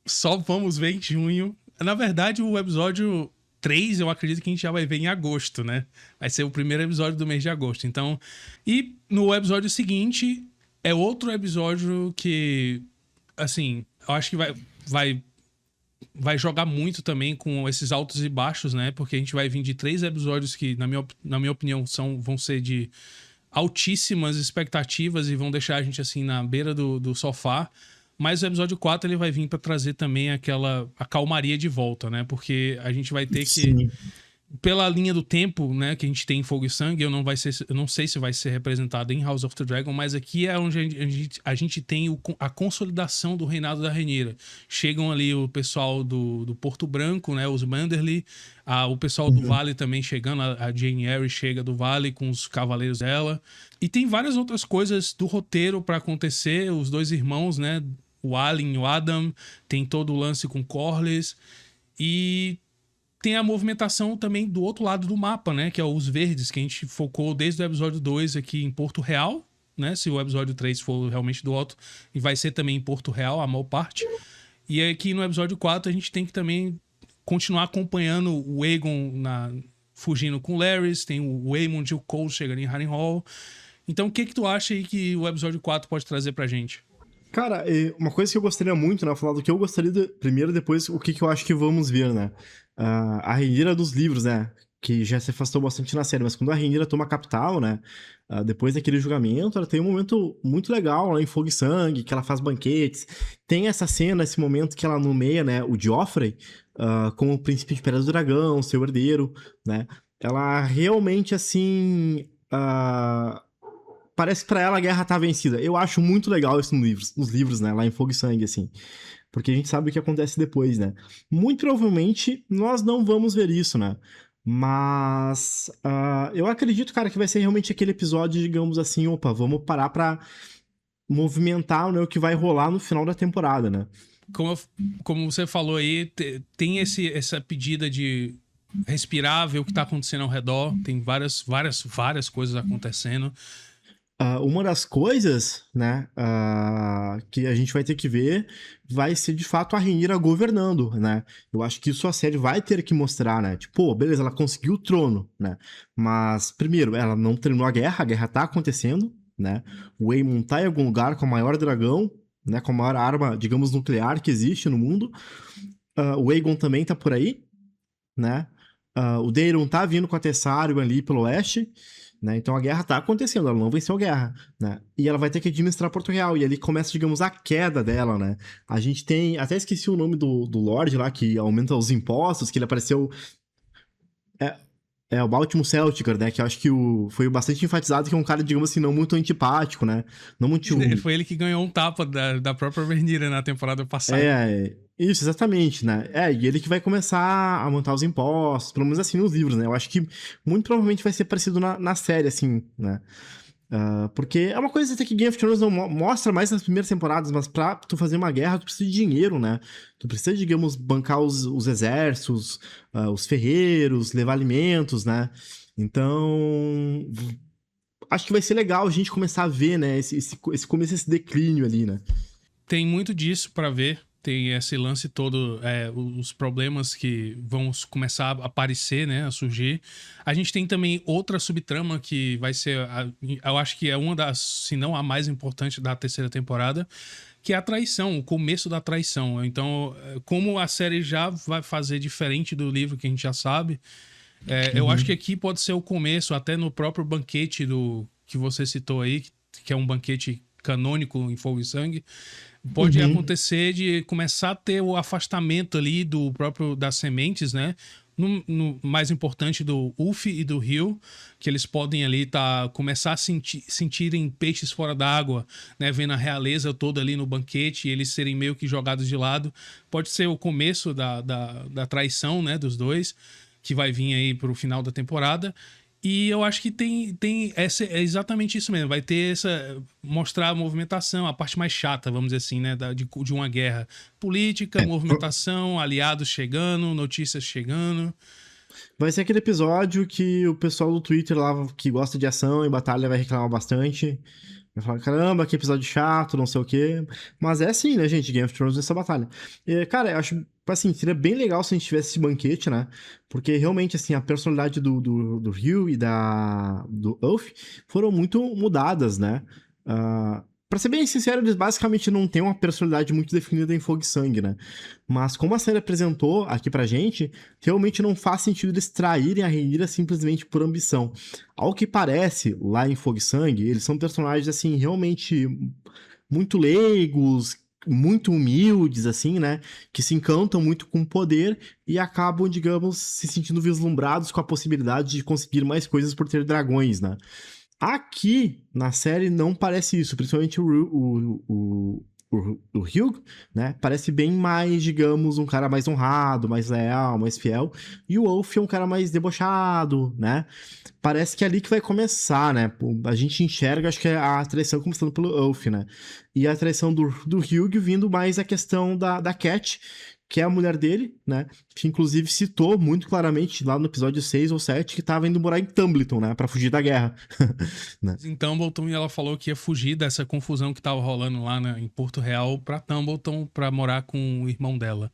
só vamos ver em junho. Na verdade, o episódio 3, eu acredito que a gente já vai ver em agosto, né? Vai ser o primeiro episódio do mês de agosto. Então, e no episódio seguinte, é outro episódio que, assim, eu acho que vai jogar muito também com esses altos e baixos, né? Porque a gente vai vir de 3 episódios que, na minha opinião, vão ser de altíssimas expectativas e vão deixar a gente, assim, na beira do sofá. Mas o episódio 4 ele vai vir pra trazer também a calmaria de volta, né? Porque a gente vai ter que... Sim. Pela linha do tempo, né, que a gente tem em Fogo e Sangue, eu não sei se vai ser representado em House of the Dragon, mas aqui é onde a gente tem a consolidação do reinado da Rhaenyra. Chegam ali o pessoal do Porto Branco, né, os Manderly, o pessoal do Vale também chegando, a Jane Eyre chega do Vale com os cavaleiros dela. E tem várias outras coisas do roteiro pra acontecer, os 2 irmãos, né, o Alyn e o Adam, tem todo o lance com Corlys, e tem a movimentação também do outro lado do mapa, né? Que é os verdes, que a gente focou desde o episódio 2 aqui em Porto Real, né? Se o episódio 3 for realmente do Otto, e vai ser também em Porto Real, a maior parte. E aqui no episódio 4 a gente tem que também continuar acompanhando o Aegon fugindo com o Larys, tem o Aemond e o Cole chegando em Harrenhal. Então o que tu acha aí que o episódio 4 pode trazer pra gente? Cara, uma coisa que eu gostaria muito, né? Falar do que eu gostaria primeiro, depois o que eu acho que vamos ver, né? A Rhaenyra dos livros, né? Que já se afastou bastante na série, mas quando a Rhaenyra toma a capital, né? Depois daquele julgamento, ela tem um momento muito legal lá em Fogo e Sangue, que ela faz banquetes. Tem essa cena, esse momento que ela nomeia, né? O Joffrey como o príncipe de Pedra do Dragão, seu herdeiro, né? Ela realmente, assim... parece que pra ela a guerra tá vencida. Eu acho muito legal isso nos livros, né? Lá em Fogo e Sangue, assim. Porque a gente sabe o que acontece depois, né? Muito provavelmente nós não vamos ver isso, né? Mas eu acredito, cara, que vai ser realmente aquele episódio, digamos assim, opa, vamos parar pra movimentar, né, o que vai rolar no final da temporada, né? Como você falou aí, tem essa pedida de respirar, ver o que tá acontecendo ao redor. Tem várias coisas acontecendo. Uma das coisas, né, que a gente vai ter que ver vai ser, de fato, a Rhaenyra governando, né? Eu acho que isso a série vai ter que mostrar, né? Tipo, beleza, ela conseguiu o trono, né? Mas, primeiro, ela não terminou a guerra tá acontecendo, né? O Aemon tá em algum lugar com o maior dragão, né? Com a maior arma, digamos, nuclear que existe no mundo. O Aegon também tá por aí, né? o Daeron tá vindo com a Tessarion ali pelo oeste, né? Então a guerra tá acontecendo, ela não venceu a guerra, né? E ela vai ter que administrar Porto Real, e ali começa, digamos, a queda dela, né? A gente tem, até esqueci o nome do Lorde lá, que aumenta os impostos, que ele apareceu... É, o Baltimore Celtics, né? Que eu acho que foi bastante enfatizado que é um cara, digamos assim, não muito antipático, né? Não muito... Foi ele que ganhou um tapa da própria Rhaenyra na temporada passada. Isso, exatamente, né? E ele que vai começar a montar os impostos, pelo menos assim nos livros, né? Eu acho que muito provavelmente vai ser parecido na série, assim, né? Porque é uma coisa até que Game of Thrones não mostra mais nas primeiras temporadas, mas pra tu fazer uma guerra, tu precisa de dinheiro, né? Tu precisa, digamos, bancar os exércitos, os ferreiros, levar alimentos, né? Então, acho que vai ser legal a gente começar a ver, né? Esse começo, esse declínio ali, né? Tem muito disso pra ver. Tem esse lance todo, os problemas que vão começar a aparecer, né, a surgir. A gente tem também outra subtrama que vai ser, eu acho que é uma das, se não a mais importante da terceira temporada, que é a traição, o começo da traição. Então, como a série já vai fazer diferente do livro que a gente já sabe, eu acho que aqui pode ser o começo, até no próprio banquete que você citou aí, que é um banquete canônico em Fogo e Sangue, pode acontecer de começar a ter o afastamento ali do próprio das sementes, né? No mais importante do Ulf e do Rio, que eles podem ali começar a sentirem peixes fora d'água, né? Vendo a realeza toda ali no banquete e eles serem meio que jogados de lado. Pode ser o começo da traição, né? Dos dois, que vai vir aí pro final da temporada. E eu acho que é exatamente isso mesmo. Vai ter mostrar a movimentação, a parte mais chata, vamos dizer assim, né? De uma guerra. Política, movimentação, aliados chegando, notícias chegando. Vai ser aquele episódio que o pessoal do Twitter lá, que gosta de ação e batalha, vai reclamar bastante. Vai falar, caramba, que episódio chato, não sei o quê. Mas é assim, né, gente? Game of Thrones nessa batalha. Cara, eu acho, assim, seria bem legal se a gente tivesse esse banquete, né? Porque realmente, assim, a personalidade do Hugh e do Ulf foram muito mudadas, né? Pra ser bem sincero, eles basicamente não têm uma personalidade muito definida em Fogo e Sangue, né? Mas como a série apresentou aqui pra gente, realmente não faz sentido eles traírem a Rhaenyra simplesmente por ambição. Ao que parece, lá em Fogo e Sangue, eles são personagens, assim, realmente muito leigos, muito humildes, assim, né? Que se encantam muito com o poder e acabam, digamos, se sentindo vislumbrados com a possibilidade de conseguir mais coisas por ter dragões, né? Aqui, na série, não parece isso, principalmente o Hugh, né? Parece bem mais, digamos, um cara mais honrado, mais leal, mais fiel. E o Wolf é um cara mais debochado, né? Parece que é ali que vai começar, né? A gente enxerga, acho que é a traição começando pelo Wolf, né? E a traição do Hugh vindo mais a questão da Cat, que é a mulher dele, né? Que inclusive citou muito claramente lá no episódio 6 ou 7 que tava indo morar em Tumbleton, né? Pra fugir da guerra. Né? Em Tumbleton, e ela falou que ia fugir dessa confusão que tava rolando lá, né, em Porto Real pra Tumbleton pra morar com o irmão dela.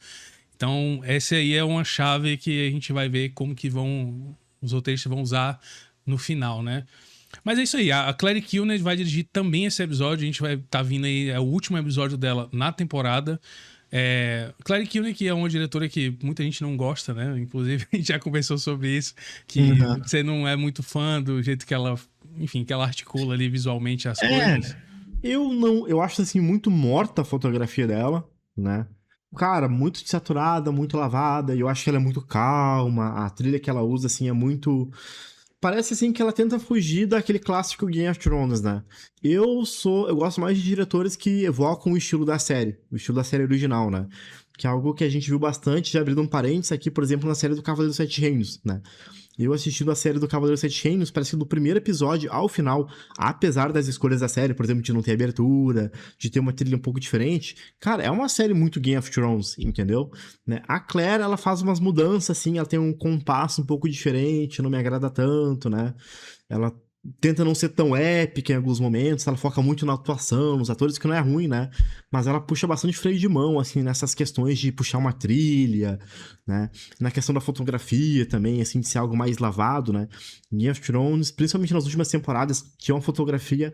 Então, essa aí é uma chave que a gente vai ver como que os roteiristas vão usar no final, né? Mas é isso aí, a Clary Kilner vai dirigir também esse episódio, a gente vai estar vindo aí, é o último episódio dela na temporada. Clary Kilner, que é uma diretora que muita gente não gosta, né? Inclusive, a gente já conversou sobre isso, que você não é muito fã do jeito que ela, enfim, que ela articula ali visualmente as coisas. Eu acho assim muito morta a fotografia dela, né? Cara, muito saturada, muito lavada, e eu acho que ela é muito calma, a trilha que ela usa assim é muito parece assim que ela tenta fugir daquele clássico Game of Thrones, né? Eu gosto mais de diretores que evocam o estilo da série, o estilo da série original, né? Que é algo que a gente viu bastante, já abrindo um parênteses aqui, por exemplo, na série do Cavaleiro dos Sete Reinos, né? Eu assistindo a série do Cavaleiro dos Sete Reinos, parece que do primeiro episódio ao final, apesar das escolhas da série, por exemplo, de não ter abertura, de ter uma trilha um pouco diferente, cara, é uma série muito Game of Thrones, entendeu? Né? A Claire, ela faz umas mudanças, assim, ela tem um compasso um pouco diferente, não me agrada tanto, né? Ela tenta não ser tão épica em alguns momentos, ela foca muito na atuação, nos atores, que não é ruim, né? Mas ela puxa bastante freio de mão, assim, nessas questões de puxar uma trilha, né? Na questão da fotografia também, assim, de ser algo mais lavado, né? Game of Thrones, principalmente nas últimas temporadas, tinha uma fotografia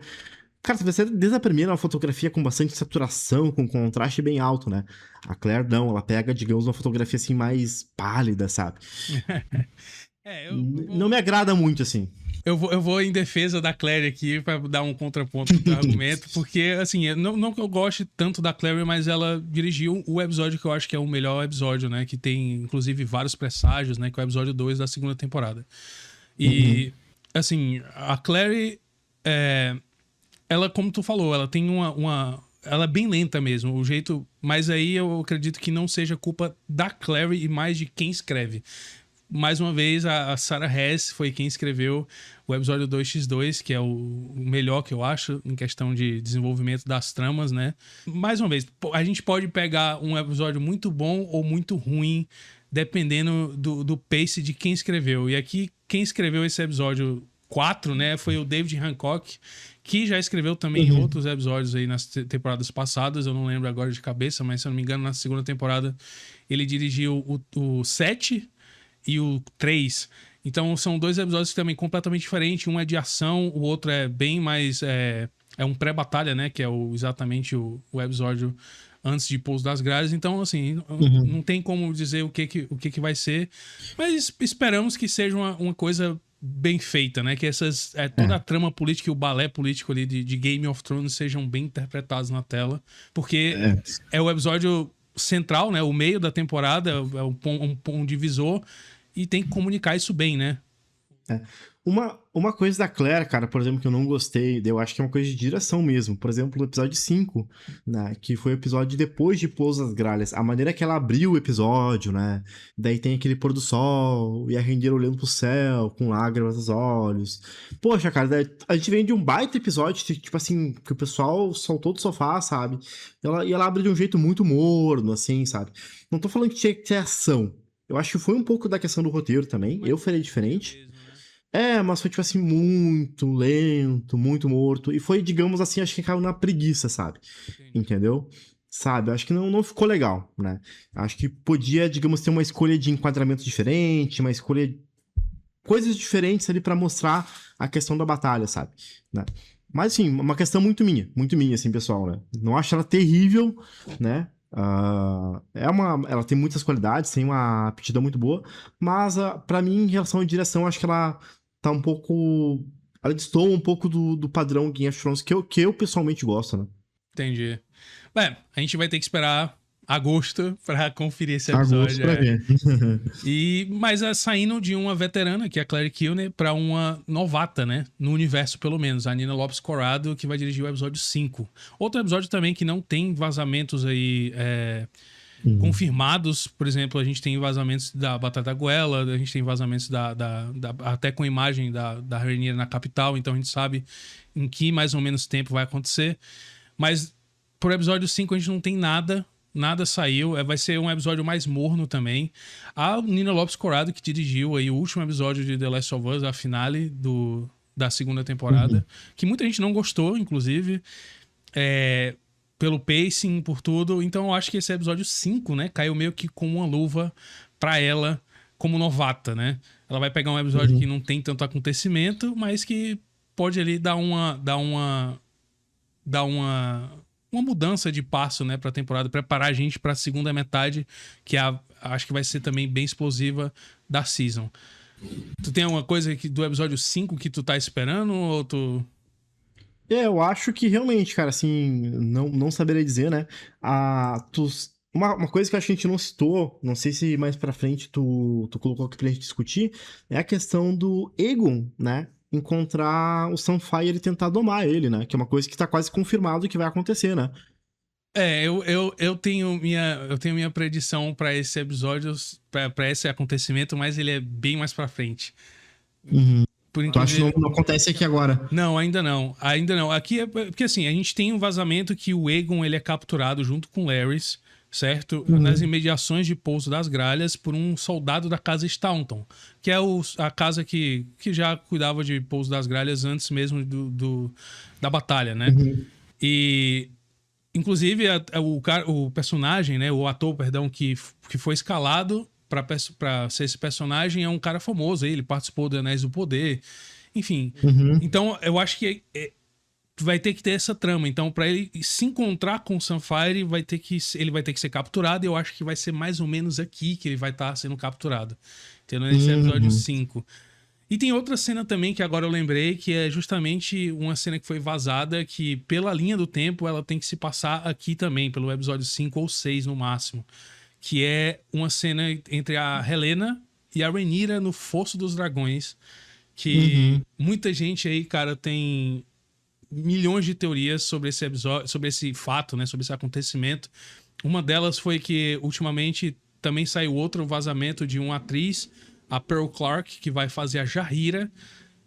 Cara, você vê desde a primeira uma fotografia com bastante saturação, com contraste bem alto, né? A Claire não, ela pega, digamos, uma fotografia assim mais pálida, sabe? É, Não me agrada muito, assim. eu vou em defesa da Clary aqui pra dar um contraponto pro teu argumento, porque, assim, não que eu goste tanto da Clary, mas ela dirigiu o episódio que eu acho que é o melhor episódio, né? Que tem, inclusive, vários presságios, né? Que é o episódio 2 da segunda temporada. E, assim, a Clary, ela, como tu falou, ela tem ela é bem lenta mesmo, o jeito. Mas aí eu acredito que não seja culpa da Clary e mais de quem escreve. Mais uma vez, a Sarah Hess foi quem escreveu o episódio 2x2, que é o melhor que eu acho em questão de desenvolvimento das tramas, né? Mais uma vez, a gente pode pegar um episódio muito bom ou muito ruim, dependendo do pace de quem escreveu. E aqui, quem escreveu esse episódio 4, né, foi o David Hancock, que já escreveu também outros episódios aí nas temporadas passadas, eu não lembro agora de cabeça, mas se eu não me engano, na segunda temporada ele dirigiu o 7 e o 3. Então são dois episódios também completamente diferentes. Um é de ação, o outro é bem mais... É um pré-batalha, né? Que é exatamente o episódio antes de Pouso das Grades. Então, assim, não tem como dizer o que vai ser. Mas esperamos que seja uma coisa bem feita, né? Que toda a trama política e o balé político ali de Game of Thrones sejam bem interpretados na tela. Porque é o episódio central, né? O meio da temporada, é um divisor. E tem que comunicar isso bem, né? Uma coisa da Claire, cara, por exemplo, que eu não gostei, eu acho que é uma coisa de direção mesmo. Por exemplo, no episódio 5, né, que foi o episódio depois de Pouso das Gralhas, a maneira que ela abriu o episódio, né, daí tem aquele pôr do sol, e a Rhaenyra olhando pro céu, com lágrimas nos olhos. Poxa, cara, a gente vem de um baita episódio, tipo assim, que o pessoal soltou do sofá, sabe? E ela abre de um jeito muito morno, assim, sabe? Não tô falando que tinha que ter ação. Eu acho que foi um pouco da questão do roteiro também, eu faria diferente. Mas foi, tipo assim, muito lento, muito morto. E foi, digamos assim, acho que caiu na preguiça, sabe? Entendeu? Sabe? Acho que não ficou legal, né? Acho que podia, digamos, ter uma escolha de enquadramento diferente, uma escolha. Coisas diferentes ali pra mostrar a questão da batalha, sabe? Né? Mas, assim, uma questão muito minha, assim, pessoal, né? Não acho ela terrível, né? Ela tem muitas qualidades, tem uma aptidão muito boa, mas pra mim, em relação à direção, acho que ela tá um pouco. Ela destoa um pouco do padrão Game of Thrones que eu pessoalmente gosto, né? Entendi. Bem, a gente vai ter que esperar agosto pra conferir esse Agosto episódio. pra ver. Mas saindo de uma veterana, que é a Clary Kilner, pra uma novata, né? No universo, pelo menos. A Nina Lopes Corrado, que vai dirigir o episódio 5. Outro episódio também que não tem vazamentos aí confirmados. Por exemplo, a gente tem vazamentos da Batalha da Goela, a gente tem vazamentos até com imagem da Rhaenyra na capital, então a gente sabe em que mais ou menos tempo vai acontecer. Mas pro episódio 5 a gente não tem nada saiu, vai ser um episódio mais morno também. A Nina Lopes Corrado, que dirigiu aí o último episódio de The Last of Us, a finale da segunda temporada, que muita gente não gostou, inclusive, pelo pacing, por tudo. Então eu acho que esse episódio 5, né, caiu meio que com uma luva pra ela como novata, né? Ela vai pegar um episódio que não tem tanto acontecimento, mas que pode ali dar uma mudança de passo, né, pra temporada, preparar a gente pra segunda metade, que acho que vai ser também bem explosiva da season. Tu tem alguma coisa do episódio 5 que tu tá esperando, ou tu... Eu acho que realmente, cara, assim, não saberia dizer, né? Uma coisa que eu acho que a gente não citou, não sei se mais pra frente tu colocou aqui pra gente discutir, é a questão do Aegon, né? Encontrar o Sunfire e tentar domar ele, né? Que é uma coisa que tá quase confirmado que vai acontecer, né? Eu tenho minha predição pra esse episódio, pra esse acontecimento, mas ele é bem mais pra frente. Tu acha que não acontece aqui agora? Não, ainda não. Aqui é porque assim, a gente tem um vazamento que o Aegon ele é capturado junto com Larrys, certo? Nas imediações de Pouso das Gralhas por um soldado da casa Staunton, que é a casa que já cuidava de Pouso das Gralhas antes mesmo da batalha, né? E inclusive o personagem, né, o ator, perdão, que foi escalado pra ser esse personagem é um cara famoso, ele participou do Anéis do Poder, enfim. Então eu acho que vai ter que ter essa trama. Então, pra ele se encontrar com o Sunfire, ele vai ter que ser capturado. E eu acho que vai ser mais ou menos aqui que ele vai estar sendo capturado. Entendeu? Nesse episódio 5. E tem outra cena também que agora eu lembrei, que é justamente uma cena que foi vazada, que pela linha do tempo ela tem que se passar aqui também, pelo episódio 5 ou 6 no máximo. Que é uma cena entre a Helena e a Rhaenyra no Fosso dos Dragões. Que muita gente aí, cara, tem milhões de teorias sobre esse episódio, sobre esse fato, né? Sobre esse acontecimento. Uma delas foi que, ultimamente, também saiu outro vazamento de uma atriz, a Pearl Clark, que vai fazer a Jaheira.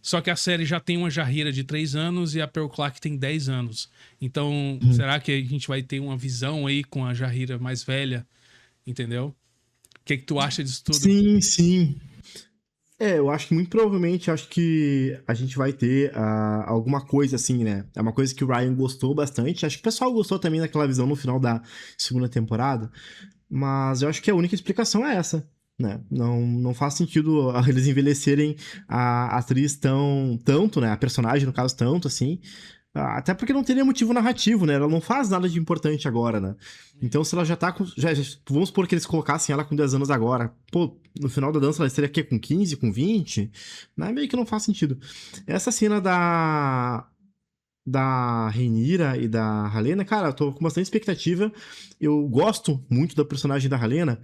Só que a série já tem uma Jaheira de 3 anos e a Pearl Clark tem 10 anos. Então, será que a gente vai ter uma visão aí com a Jaheira mais velha? Entendeu? O que tu acha disso tudo? Sim, sim. Eu acho que muito provavelmente, acho que a gente vai ter alguma coisa assim, né? É uma coisa que o Ryan gostou bastante. Acho que o pessoal gostou também daquela visão no final da segunda temporada. Mas eu acho que a única explicação é essa, né? Não faz sentido eles envelhecerem a atriz tanto, né? A personagem, no caso, tanto assim. Até porque não teria motivo narrativo, né? Ela não faz nada de importante agora, né? Então, se ela já tá com. Vamos supor que eles colocassem ela com 10 anos agora. Pô, no final da dança ela estaria aqui com 15, com 20? Né? Meio que não faz sentido. Essa cena da Rhaenyra e da Helena, cara, eu tô com bastante expectativa. Eu gosto muito da personagem da Helena.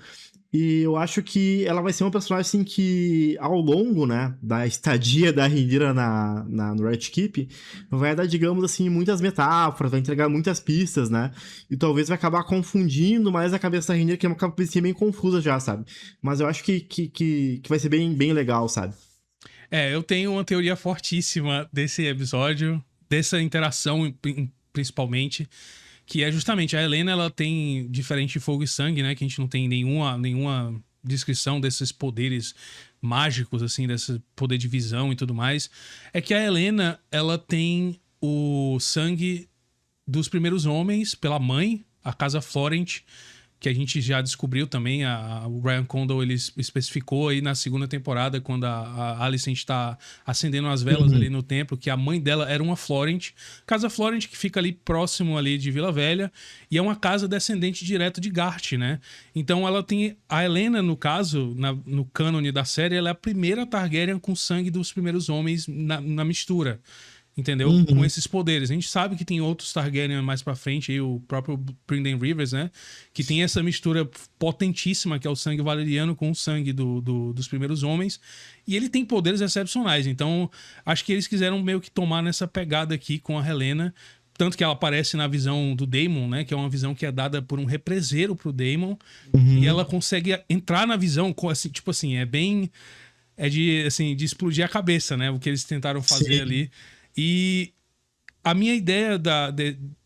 E eu acho que ela vai ser uma personagem assim que, ao longo, né, da estadia da Rhaenyra no Red Keep, vai dar, digamos assim, muitas metáforas, vai entregar muitas pistas, né? E talvez vai acabar confundindo mais a cabeça da Rhaenyra, que é uma cabeça meio confusa já, sabe? Mas eu acho que vai ser bem legal, sabe? Eu tenho uma teoria fortíssima desse episódio, dessa interação principalmente, que é justamente a Helena, ela tem diferente de fogo e sangue, né? Que a gente não tem nenhuma descrição desses poderes mágicos, assim, desse poder de visão e tudo mais. É que a Helena, ela tem o sangue dos primeiros homens pela mãe, a Casa Florent, que a gente já descobriu também, o Ryan Condal ele especificou aí na segunda temporada, quando a Alicent está acendendo as velas ali no templo, que a mãe dela era uma Florent. Casa Florent, que fica ali próximo ali de Vila Velha, e é uma casa descendente direto de Garth, né? Então ela tem... A Helena, no caso, no cânone da série, ela é a primeira Targaryen com sangue dos primeiros homens na mistura. Entendeu? Com esses poderes. A gente sabe que tem outros Targaryen mais pra frente, aí o próprio Brynden Rivers, né? Que tem essa mistura potentíssima, que é o sangue valeriano com o sangue dos primeiros homens. E ele tem poderes excepcionais. Então, acho que eles quiseram meio que tomar nessa pegada aqui com a Helena. Tanto que ela aparece na visão do Daemon, né? Que é uma visão que é dada por um represeiro pro Daemon. E ela consegue entrar na visão, assim, tipo assim, é bem... É de explodir a cabeça, né? O que eles tentaram fazer ali. E a minha ideia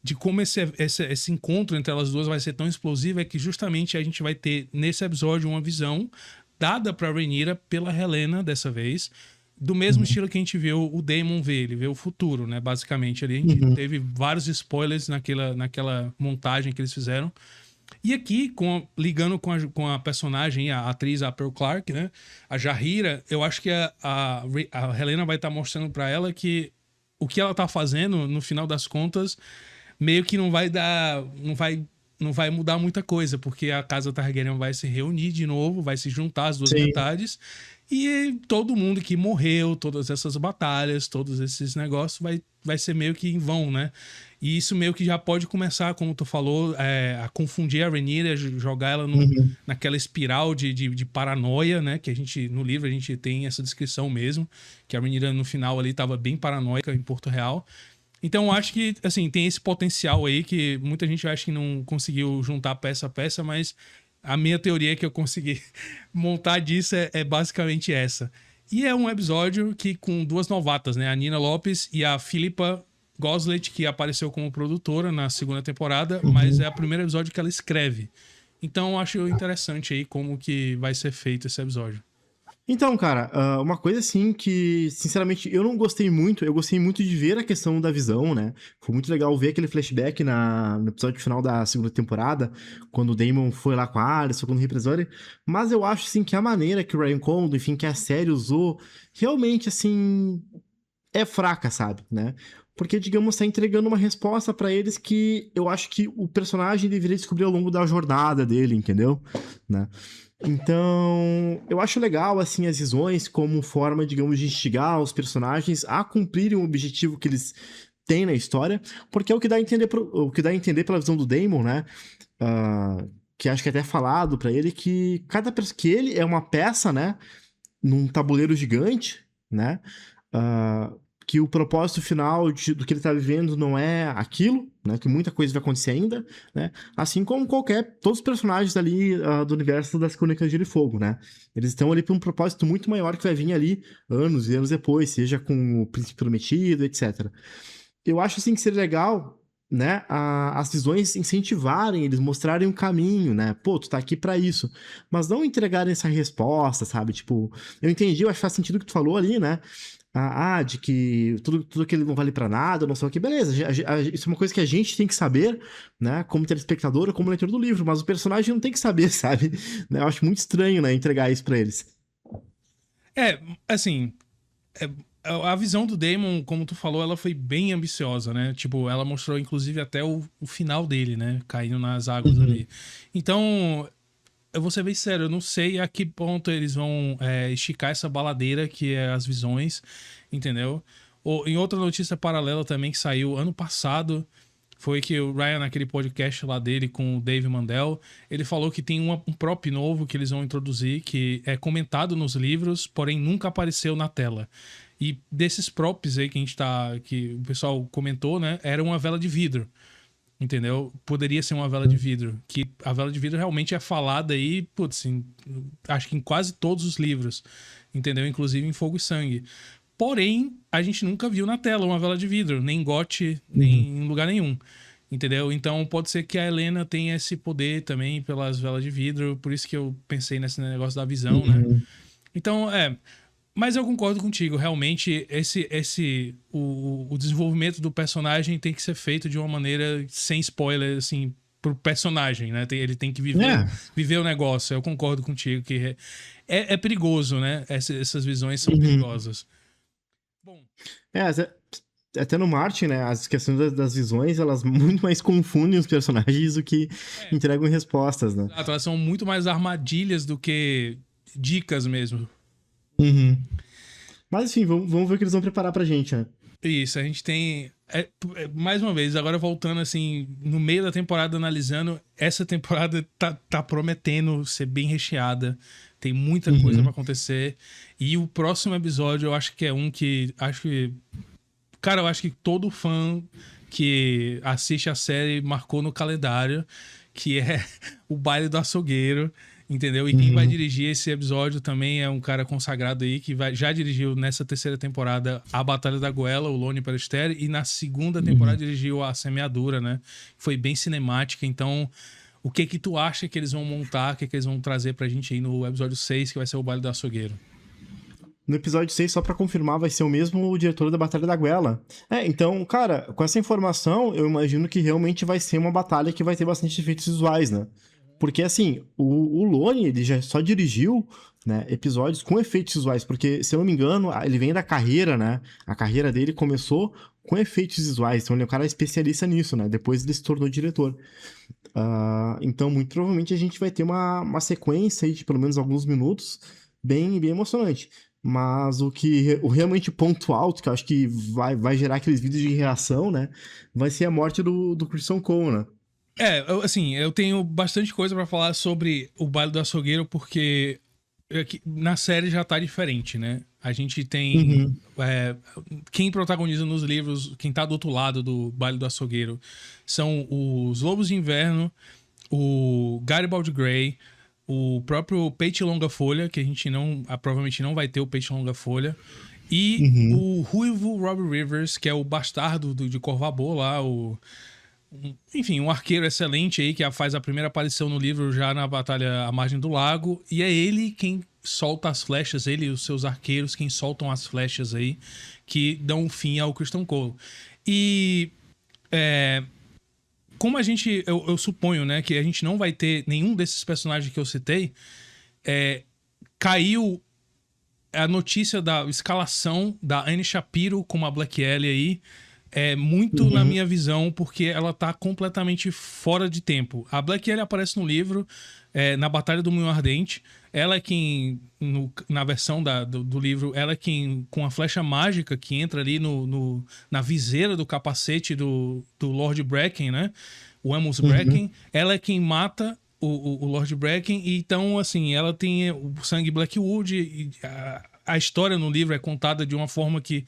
de como esse encontro entre elas duas vai ser tão explosivo é que justamente a gente vai ter nesse episódio uma visão dada pra Rhaenyra pela Helena dessa vez, do mesmo estilo que a gente viu o Daemon ver, ele vê o futuro, né? Basicamente ali a gente teve vários spoilers naquela montagem que eles fizeram. E aqui, ligando com a personagem, a atriz, a Pearl Clark, né? A Jaheira, eu acho que a Helena vai estar mostrando pra ela que o que ela tá fazendo, no final das contas, meio que não vai mudar muita coisa, porque a Casa Targaryen vai se reunir de novo, vai se juntar as duas metades, e todo mundo que morreu, todas essas batalhas, todos esses negócios, vai ser meio que em vão, né? E isso meio que já pode começar, como tu falou, a confundir a Rhaenyra, jogar ela naquela espiral de paranoia, né? Que no livro a gente tem essa descrição mesmo, que a Rhaenyra no final ali tava bem paranoica em Porto Real. Então eu acho que, assim, tem esse potencial aí que muita gente acha que não conseguiu juntar peça a peça, mas a minha teoria que eu consegui montar disso é basicamente essa. E é um episódio que com duas novatas, né? A Nina Lopes e a Philippa Goslet, que apareceu como produtora na segunda temporada, mas é o primeiro episódio que ela escreve. Então eu acho interessante aí como que vai ser feito esse episódio. Então, cara, uma coisa assim que, sinceramente, eu não gostei muito. Eu gostei muito de ver a questão da visão, né? Foi muito legal ver aquele flashback no episódio final da segunda temporada, quando o Daemon foi lá com a Alicent, quando o represório. Mas eu acho, assim, que a maneira que o Ryan Condal, enfim, que a série usou, realmente, assim, é fraca, sabe, né? porque, digamos, tá entregando uma resposta pra eles que eu acho que o personagem deveria descobrir ao longo da jornada dele, entendeu? Né? Então, eu acho legal, assim, as visões como forma, digamos, de instigar os personagens a cumprirem o objetivo que eles têm na história, porque é o que dá a entender, o que dá a entender pela visão do Daemon, né? Que acho que é até falado pra ele que que ele é uma peça, né? Num tabuleiro gigante, né? Ah, que o propósito final do que ele tá vivendo não é aquilo, né? Que muita coisa vai acontecer ainda, né? Assim como todos os personagens ali do universo das Crônicas de Gelo e Fogo, né? Eles estão ali por um propósito muito maior que vai vir ali anos e anos depois, seja com o Príncipe Prometido, etc. Eu acho assim que seria legal, né, as visões incentivarem eles, mostrarem um caminho, né? Pô, tu tá aqui pra isso. Mas não entregarem essa resposta, sabe? Tipo, eu entendi, eu acho que faz sentido o que tu falou ali, né? De que tudo aquilo não vale pra nada, não sei o que, beleza. Isso é uma coisa que a gente tem que saber, né? Como telespectador ou como leitor do livro, mas o personagem não tem que saber, sabe? Né, eu acho muito estranho, né, entregar isso pra eles. Assim, é, a visão do Damon, como tu falou, ela foi bem ambiciosa, né? Tipo, ela mostrou, inclusive, até o final dele, né? Caindo nas águas ali. Então, eu vou ser bem sério, eu não sei a que ponto eles vão esticar essa baladeira que é as visões, entendeu? Em outra notícia paralela também que saiu ano passado, foi que o Ryan, naquele podcast lá dele com o Dave Mandel, ele falou que tem um prop novo que eles vão introduzir, que é comentado nos livros, porém nunca apareceu na tela. E desses props aí que o pessoal comentou, né, era uma vela de vidro. Entendeu? Poderia ser uma vela de vidro. Que a vela de vidro realmente é falada aí, putz, acho que em quase todos os livros. Entendeu? Inclusive em Fogo e Sangue. Porém, a gente nunca viu na tela uma vela de vidro, nem em GOT, nem em lugar nenhum. Entendeu? Então pode ser que a Helena tenha esse poder também pelas velas de vidro. Por isso que eu pensei nesse negócio da visão, né? Então, mas eu concordo contigo, realmente o desenvolvimento do personagem tem que ser feito de uma maneira sem spoiler, assim, pro personagem, né? Ele tem que viver o negócio. Eu concordo contigo que é perigoso, né? Essas visões são perigosas. Bom. Até no Martin, né? As questões das visões, elas muito mais confundem os personagens do que entregam respostas, né? Exato, elas são muito mais armadilhas do que dicas mesmo. Mas enfim, vamos ver o que eles vão preparar pra gente, né? Isso, a gente tem. Mais uma vez, agora voltando assim, no meio da temporada, analisando, essa temporada tá prometendo ser bem recheada. Tem muita coisa pra acontecer. E o próximo episódio eu acho que é um que. Cara, eu acho que todo fã que assiste a série marcou no calendário, que é o baile do açougueiro. Entendeu? E quem vai dirigir esse episódio também é um cara consagrado aí, que já dirigiu nessa terceira temporada a Batalha da Goela, o Lone Peristeri, e na segunda temporada dirigiu a Semeadura, né? Foi bem cinemática. Então, o que tu acha que eles vão montar, o que eles vão trazer pra gente aí no episódio 6, que vai ser o Baile do Açougueiro? No episódio 6, só pra confirmar, vai ser o mesmo diretor da Batalha da Goela. Então, cara, com essa informação, eu imagino que realmente vai ser uma batalha que vai ter bastante efeitos visuais, né? Porque, assim, o Lone, ele já só dirigiu, né, episódios com efeitos visuais, porque, se eu não me engano, ele vem da carreira, né? A carreira dele começou com efeitos visuais, então ele é um cara especialista nisso, né? Depois ele se tornou diretor. Então, muito provavelmente, a gente vai ter uma sequência aí de pelo menos alguns minutos bem, bem emocionante. Mas o realmente ponto alto, que eu acho que vai gerar aqueles vídeos de reação, né? Vai ser a morte do Christian Cole, né? Eu tenho bastante coisa pra falar sobre o Baile do Açougueiro, porque na série já tá diferente, né? A gente tem... quem protagoniza nos livros, quem tá do outro lado do Baile do Açougueiro, são os Lobos de Inverno, o Garibaldi Grey, o próprio Peixe Longa Folha, que a gente provavelmente não vai ter o Peixe Longa Folha, e o ruivo Robbie Rivers, que é o bastardo de Corvabô lá, enfim, um arqueiro excelente aí, que faz a primeira aparição no livro já na Batalha à Margem do Lago. E é ele quem solta as flechas, ele e os seus arqueiros, quem soltam as flechas aí, que dão fim ao Christian Cole. E como eu suponho, né, que a gente não vai ter nenhum desses personagens que eu citei, caiu a notícia da escalação da Anne Shapiro como a Black Ellie aí, é muito na minha visão, porque ela tá completamente fora de tempo. A Black Ellie aparece no livro, na Batalha do Moinho Ardente. Ela é quem, na versão do livro, ela é quem, com a flecha mágica que entra ali na viseira do capacete do Lord Bracken, né? O Amos Bracken. Ela é quem mata o Lord Bracken. E então, assim, ela tem o sangue Blackwood. E a história no livro é contada de uma forma que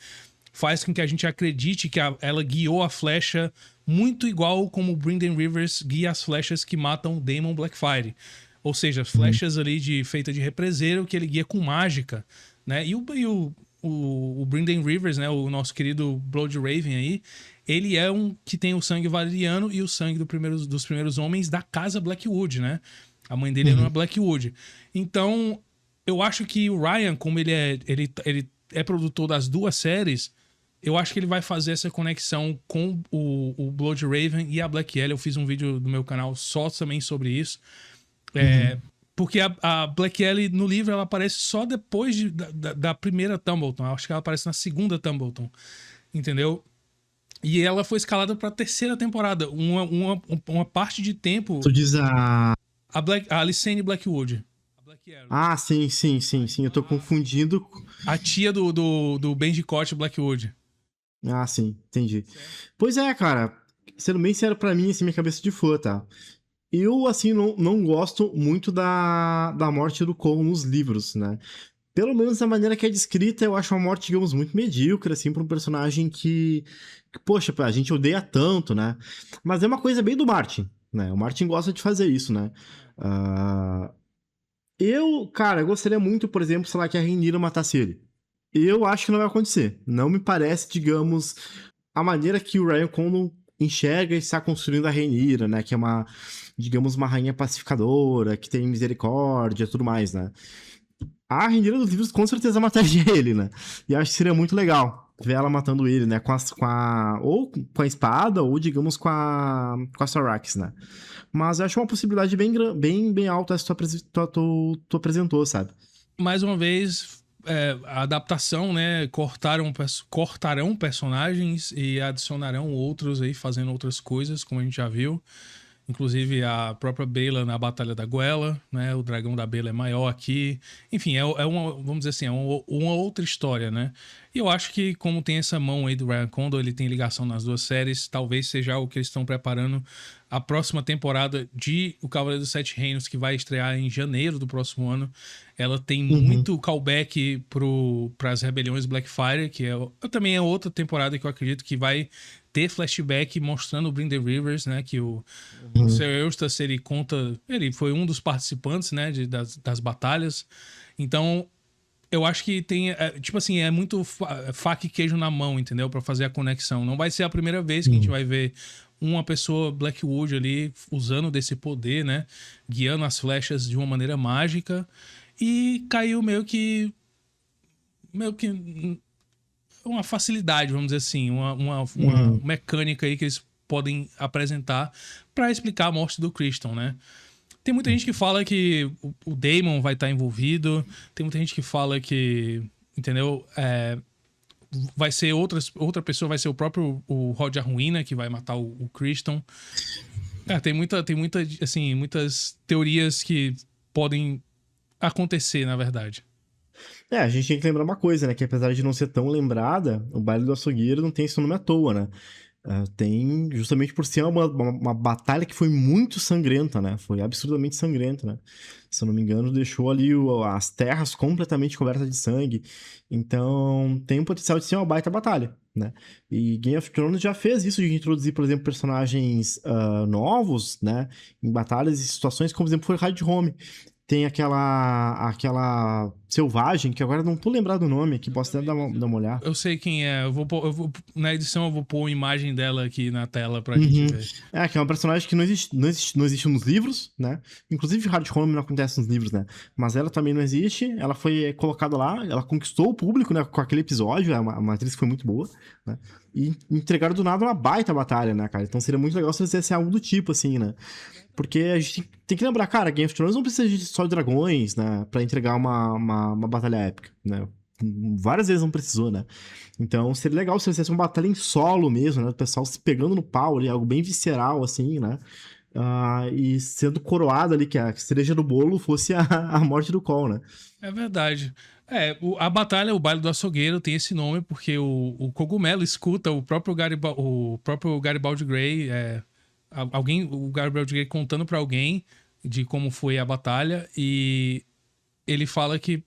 faz com que a gente acredite que ela guiou a flecha muito igual como o Brynden Rivers guia as flechas que matam o Daemon Blackfyre. Ou seja, flechas ali feita de represeiro que ele guia com mágica, né? E o Brynden Rivers, né? O nosso querido Blood Raven aí, ele é um que tem o sangue valeriano e o sangue dos primeiros homens da casa Blackwood, né? A mãe dele era uma Blackwood. Então, eu acho que o Ryan, como ele é produtor das duas séries, eu acho que ele vai fazer essa conexão com o Blood Raven e a Black Ellie. Eu fiz um vídeo no meu canal só também sobre isso. Porque a Black Ellie no livro ela aparece só depois da primeira Tumbleton. Eu acho que ela aparece na segunda Tumbleton. Entendeu? E ela foi escalada pra terceira temporada. Uma parte de tempo. Tu diz A Alicent Blackwood. Ah, sim. Eu tô confundindo. A tia do Benji Cott Blackwood. Ah, sim, entendi. Pois é, cara. Sendo bem sério pra mim, assim, minha cabeça de fã, tá? Eu, assim, não gosto muito da morte do Cole nos livros, né? Pelo menos da maneira que é descrita, eu acho uma morte, digamos, muito medíocre, assim, pra um personagem poxa, a gente odeia tanto, né? Mas é uma coisa bem do Martin, né? O Martin gosta de fazer isso, né? Cara, gostaria muito, por exemplo, sei lá, que a Rhaenyra matasse ele. Eu acho que não vai acontecer. Não me parece, digamos, a maneira que o Ryan Condon enxerga e está construindo a Rhaenyra, né? Que é digamos, uma rainha pacificadora, que tem misericórdia e tudo mais, né? A Rhaenyra dos livros com certeza mataria ele, né? E acho que seria muito legal ver ela matando ele, né? Ou com a espada, ou digamos com a Syrax, né? Mas eu acho uma possibilidade bem alta essa tu apresentou, sabe? Mais uma vez, a adaptação, né? Cortarão personagens e adicionarão outros aí, fazendo outras coisas, como a gente já viu. Inclusive a própria Baela na Batalha da Goela, né? O dragão da Baela é maior aqui. Enfim, vamos dizer assim, uma outra história, né? E eu acho que como tem essa mão aí do Ryan Condon, ele tem ligação nas duas séries, talvez seja o que eles estão preparando a próxima temporada de O Cavaleiro dos Sete Reinos, que vai estrear em janeiro do próximo ano. Ela tem muito callback para as Rebeliões Blackfyre, que também é outra temporada que eu acredito que vai ter flashback mostrando o Brynden Rivers, né? Que o Sir Eustace, ele conta... Ele foi um dos participantes, né? Das batalhas. Então, eu acho que tem... tipo assim, é muito faca e queijo na mão, entendeu? Pra fazer a conexão. Não vai ser a primeira vez que a gente vai ver uma pessoa Blackwood ali usando desse poder, né? Guiando as flechas de uma maneira mágica. E caiu meio que uma facilidade, vamos dizer assim, uma mecânica aí que eles podem apresentar para explicar a morte do Criston, né? Tem muita gente que fala que o Daemon vai estar envolvido, tem muita gente que fala que, entendeu? Vai ser outra pessoa, vai ser o próprio Roger Ruina que vai matar o Criston. Tem muitas teorias que podem acontecer, na verdade. A gente tem que lembrar uma coisa, né? Que apesar de não ser tão lembrada, o Baile do Açougueiro não tem esse nome à toa, né? Tem justamente por ser uma batalha que foi muito sangrenta, né? Foi absurdamente sangrenta, né? Se eu não me engano, deixou ali as terras completamente cobertas de sangue. Então, tem o potencial de ser uma baita batalha, né? E Game of Thrones já fez isso de introduzir, por exemplo, personagens novos, né? Em batalhas e situações, como, por exemplo, foi Hard Home. Tem aquela selvagem, que agora não tô lembrado do nome, que posso até dar uma olhada. Eu sei quem é. Na edição eu vou pôr a imagem dela aqui na tela pra gente ver. Que é uma personagem que não existe nos livros, né? Inclusive Hard Home não acontece nos livros, né? Mas ela também não existe. Ela foi colocada lá, ela conquistou o público, né? Com aquele episódio, uma atriz que foi muito boa, né? E entregaram do nada uma baita batalha, né, cara? Então seria muito legal se eles fizessem algo do tipo, assim, né? Porque a gente tem que lembrar, cara, Game of Thrones não precisa só de dragões, né? Pra entregar uma batalha épica, né? várias vezes não precisou, né? Então seria legal se fizesse uma batalha em solo mesmo, né? O pessoal se pegando no pau ali, algo bem visceral, assim, né? E sendo coroado ali, que a cereja do bolo fosse a morte do Cole, né? É verdade. A batalha, o baile do açougueiro, tem esse nome porque o Cogumelo escuta o próprio Garibaldi Grey, o Garibaldi Grey contando pra alguém de como foi a batalha, e ele fala que,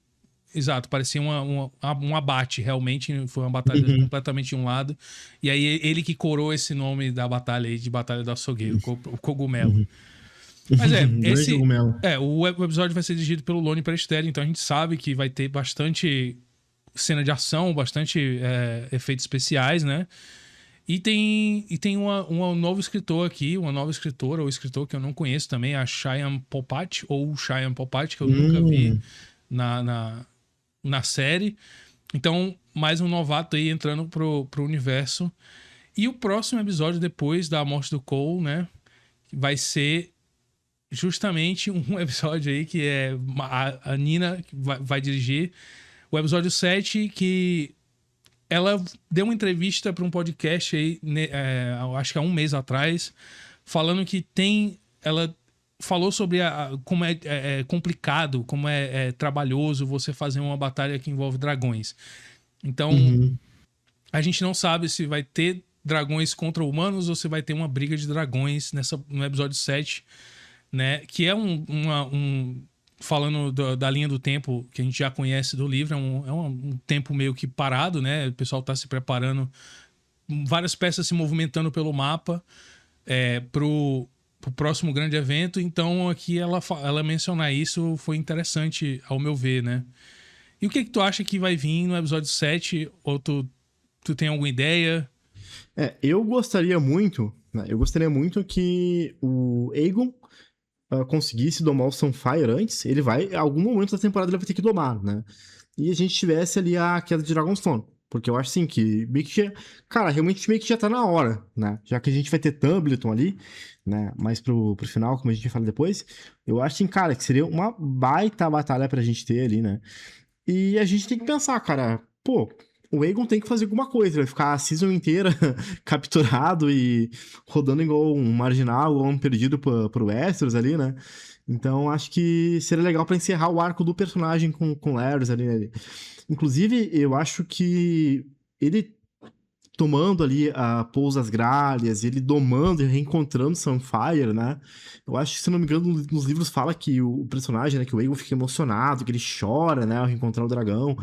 exato, parecia um abate, realmente foi uma batalha Uhum. completamente de um lado, e aí ele que coroou esse nome da batalha aí, de Batalha do Açougueiro, o Cogumelo. Uhum. Mas Grande cogumelo. o episódio vai ser dirigido pelo Lone Presteri, então a gente sabe que vai ter bastante cena de ação, bastante efeitos especiais, né? E tem uma novo escritor aqui, uma nova escritora ou escritor que eu não conheço também, a Cheyenne Popat, ou Cheyenne Popat, que eu nunca vi na série. Então, mais um novato aí entrando pro universo. E o próximo episódio, depois da morte do Cole, né? Vai ser justamente um episódio aí que a Nina que vai dirigir. O episódio 7, que ela deu uma entrevista para um podcast aí, acho que há um mês atrás, falando que ela falou sobre como é complicado, como é trabalhoso você fazer uma batalha que envolve dragões. Então, Uhum. a gente não sabe se vai ter dragões contra humanos ou se vai ter uma briga de dragões no episódio 7, né? Que é falando da linha do tempo que a gente já conhece do livro, é um tempo meio que parado, né? O pessoal tá se preparando, várias peças se movimentando pelo mapa pro próximo grande evento. Então aqui ela mencionar isso foi interessante ao meu ver, né? E o que tu acha que vai vir no episódio 7? Ou tu tem alguma ideia? Eu gostaria muito, né? Eu gostaria muito que o Aegon conseguisse domar o Sunfire antes. Ele vai, em algum momento da temporada, ele vai ter que domar, né? E a gente tivesse ali a queda de Dragonstone. Porque eu acho assim que meio que já, cara, realmente meio que já tá na hora, né? Já que a gente vai ter Tumbleton ali, né? Mais pro final, como a gente vai falar depois. Eu acho assim, cara, que seria uma baita batalha pra gente ter ali, né? E a gente tem que pensar, cara, pô, o Aegon tem que fazer alguma coisa, ele vai ficar a season inteira capturado e rodando igual um marginal, igual um perdido pro Westeros ali, né? Então acho que seria legal pra encerrar o arco do personagem com Larys ali, né? Inclusive, eu acho que ele tomando ali a Pouso das Gralhas, ele domando e reencontrando Sunfire, né? Eu acho que, se não me engano, nos livros fala que o personagem, né, que o Aegon fica emocionado, que ele chora, né, ao reencontrar o dragão.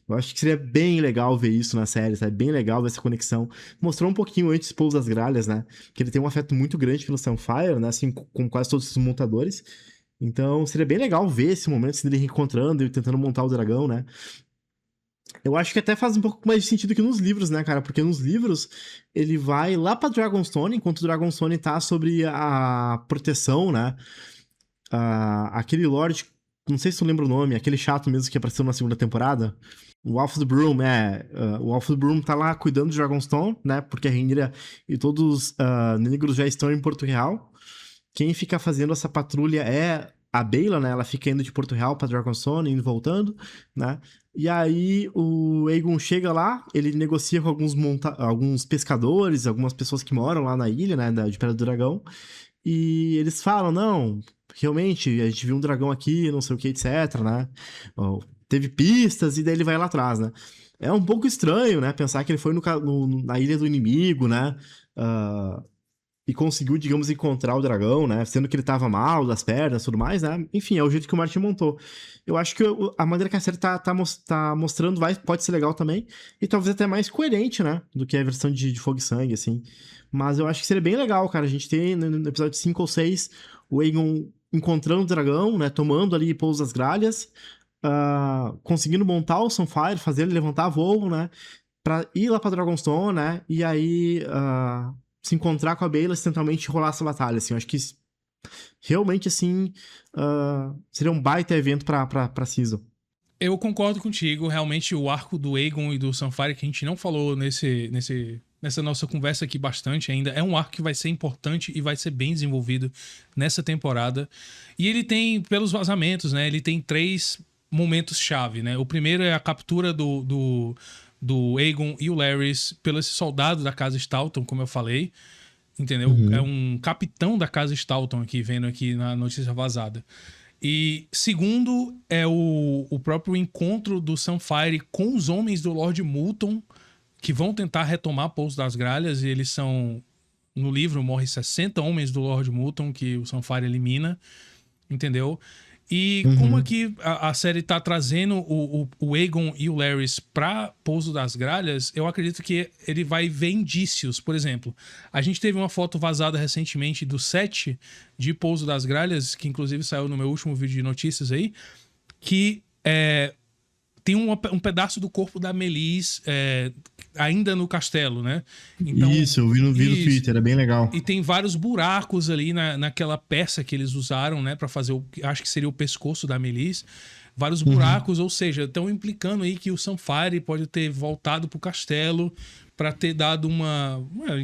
Eu acho que seria bem legal ver isso na série, sabe? Bem legal ver essa conexão. Mostrou um pouquinho antes Pouso das Gralhas, né? Que ele tem um afeto muito grande pelo Sunfire, né? Assim, com quase todos os montadores. Então, seria bem legal ver esse momento, assim, dele reencontrando e tentando montar o dragão, né? Eu acho que até faz um pouco mais de sentido que nos livros, né, cara? Porque nos livros ele vai lá pra Dragonstone, enquanto o Dragonstone tá sobre a proteção, né? Aquele Lorde, não sei se tu lembra o nome, aquele chato mesmo que apareceu na segunda temporada. O Alpha the Broom, o Alpha the Broom tá lá cuidando de Dragonstone, né? Porque a Rhaenyra e todos os negros já estão em Porto Real. Quem fica fazendo essa patrulha é a Baela, né? Ela fica indo de Porto Real pra Dragonstone, indo e voltando, né? E aí o Aegon chega lá, ele negocia com alguns pescadores, algumas pessoas que moram lá na ilha, né? De Pedra do Dragão. E eles falam, não, realmente, a gente viu um dragão aqui, não sei o que, etc, né? Teve pistas, e daí ele vai lá atrás, né? É um pouco estranho, né? Pensar que ele foi na ilha do inimigo, né? E conseguiu, digamos, encontrar o dragão, né? Sendo que ele tava mal das pernas e tudo mais, né? Enfim, é o jeito que o Martin montou. Eu acho que a maneira que a série tá mostrando pode ser legal também. E talvez até mais coerente, né? Do que a versão de Fogo e Sangue, assim. Mas eu acho que seria bem legal, cara. A gente ter no episódio 5 ou 6 o Aegon encontrando o dragão, né? Tomando ali Pouso das Gralhas. Conseguindo montar o Sunfire, fazer ele levantar voo, né? Pra ir lá pra Dragonstone, né? E aí se encontrar com a Baela, acidentalmente rolar essa batalha, assim. Eu acho que realmente, assim, seria um baita evento pra season. Eu concordo contigo. Realmente, o arco do Aegon e do Sunfire, que a gente não falou nessa nossa conversa aqui bastante ainda, é um arco que vai ser importante e vai ser bem desenvolvido nessa temporada. E ele tem, pelos vazamentos, né? Ele tem 3 momentos-chave, né? O primeiro é a captura do Aegon e o Larys pelo esse soldado da casa Stalton, como eu falei, entendeu? É um capitão da casa Stalton aqui, vendo aqui na notícia vazada. E segundo é o próprio encontro do Sunfyre com os homens do Lord Moulton, que vão tentar retomar Pouso das Gralhas, e eles são... No livro morre 60 homens do Lord Moulton, que o Sunfyre elimina, entendeu? E como aqui a série tá trazendo o Aegon e o Larys pra Pouso das Gralhas, eu acredito que ele vai ver indícios. Por exemplo, a gente teve uma foto vazada recentemente do set de Pouso das Gralhas, que inclusive saiu no meu último vídeo de notícias aí, que tem um pedaço do corpo da Melis ainda no castelo, né? Então, isso, eu vi no Twitter, é bem legal. E tem vários buracos ali naquela peça que eles usaram, né? Pra fazer acho que seria o pescoço da Melis. Vários buracos, ou seja, estão implicando aí que o Sunfyre pode ter voltado pro castelo pra ter dado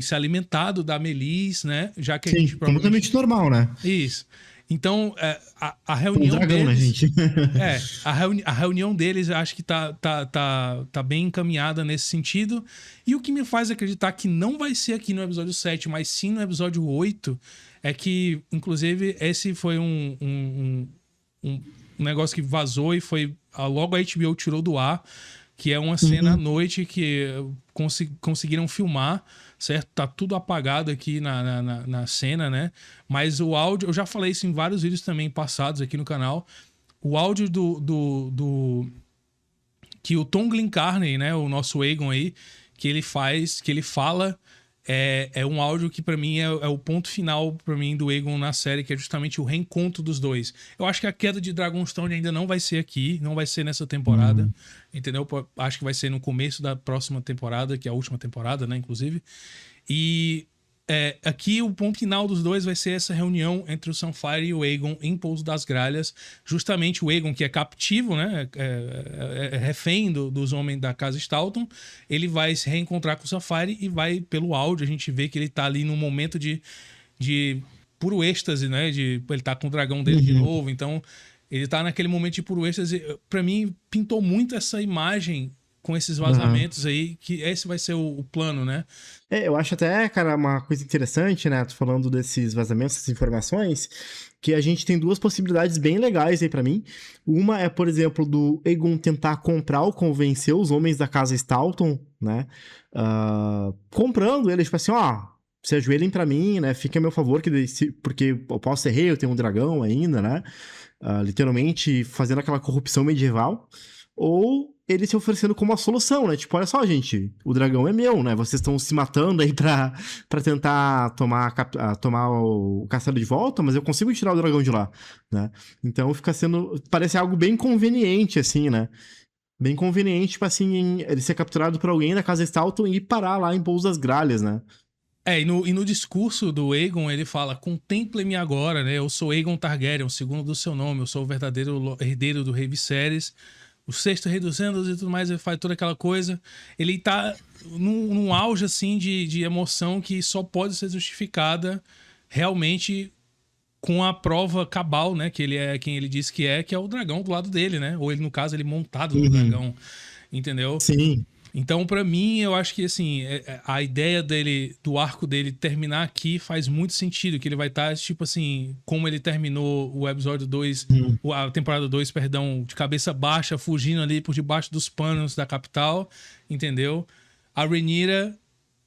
se alimentado da Melis, né? Já que sim, a gente completamente normal, né? Isso. Então, a reunião um dragão, deles... né, gente? A reunião deles acho que tá bem encaminhada nesse sentido. E o que me faz acreditar que não vai ser aqui no episódio 7, mas sim no episódio 8, é que, inclusive, esse foi um negócio que vazou e foi... Logo a HBO tirou do ar, que é uma cena à noite que conseguiram filmar, certo? Tá tudo apagado aqui na cena, né? Mas o áudio, eu já falei isso em vários vídeos também passados aqui no canal, o áudio que o Tom Glencarney, né? O nosso Aegon aí, que ele fala... É um áudio que pra mim é o ponto final pra mim do Aegon na série, que é justamente o reencontro dos dois. Eu acho que a queda de Dragonstone ainda não vai ser aqui, não vai ser nessa temporada, entendeu? Acho que vai ser no começo da próxima temporada, que é a última temporada, né, inclusive. E aqui o ponto final dos dois vai ser essa reunião entre o Sunfyre e o Aegon em Pouso das Gralhas. Justamente o Aegon, que é captivo, né? É refém dos homens da casa Stalton. Ele vai se reencontrar com o Sunfyre e vai, pelo áudio, a gente vê que ele tá ali num momento de puro êxtase, né? Ele tá com o dragão dele de novo. Então, ele tá naquele momento de puro êxtase. Pra mim, pintou muito essa imagem com esses vazamentos aí, que esse vai ser o plano, né? Eu acho até, cara, uma coisa interessante, né? Tô falando desses vazamentos, dessas informações, que a gente tem duas possibilidades bem legais aí pra mim. Uma é, por exemplo, do Aegon tentar comprar ou convencer os homens da casa Stalton, né? Comprando eles, tipo assim, se ajoelhem pra mim, né? Fiquem a meu favor, porque eu posso ser rei, eu tenho um dragão ainda, né? Literalmente fazendo aquela corrupção medieval. Ou ele se oferecendo como uma solução, né? Tipo, olha só, gente, o dragão é meu, né? Vocês estão se matando aí pra tentar tomar o castelo de volta, mas eu consigo tirar o dragão de lá, né? Então parece algo bem conveniente, assim, né? Bem conveniente, tipo assim, ele ser capturado por alguém da casa Stalton e parar lá em Pouso das Gralhas, né? E no discurso do Aegon, ele fala: contemple-me agora, né? Eu sou Aegon Targaryen, o segundo do seu nome, eu sou o verdadeiro herdeiro do rei Viserys, o sexto rei dos Andals e tudo mais, ele faz toda aquela coisa. Ele tá num auge, assim, de emoção que só pode ser justificada realmente com a prova cabal, né? Que ele é quem ele diz que é o dragão do lado dele, né? Ou ele, no caso, ele montado no dragão, entendeu? Sim. Então, pra mim, eu acho que, assim, a ideia do arco dele terminar aqui faz muito sentido, que ele vai estar, tipo assim, como ele terminou o episódio 2, a temporada 2, perdão, de cabeça baixa, fugindo ali por debaixo dos panos da capital, entendeu? A Rhaenyra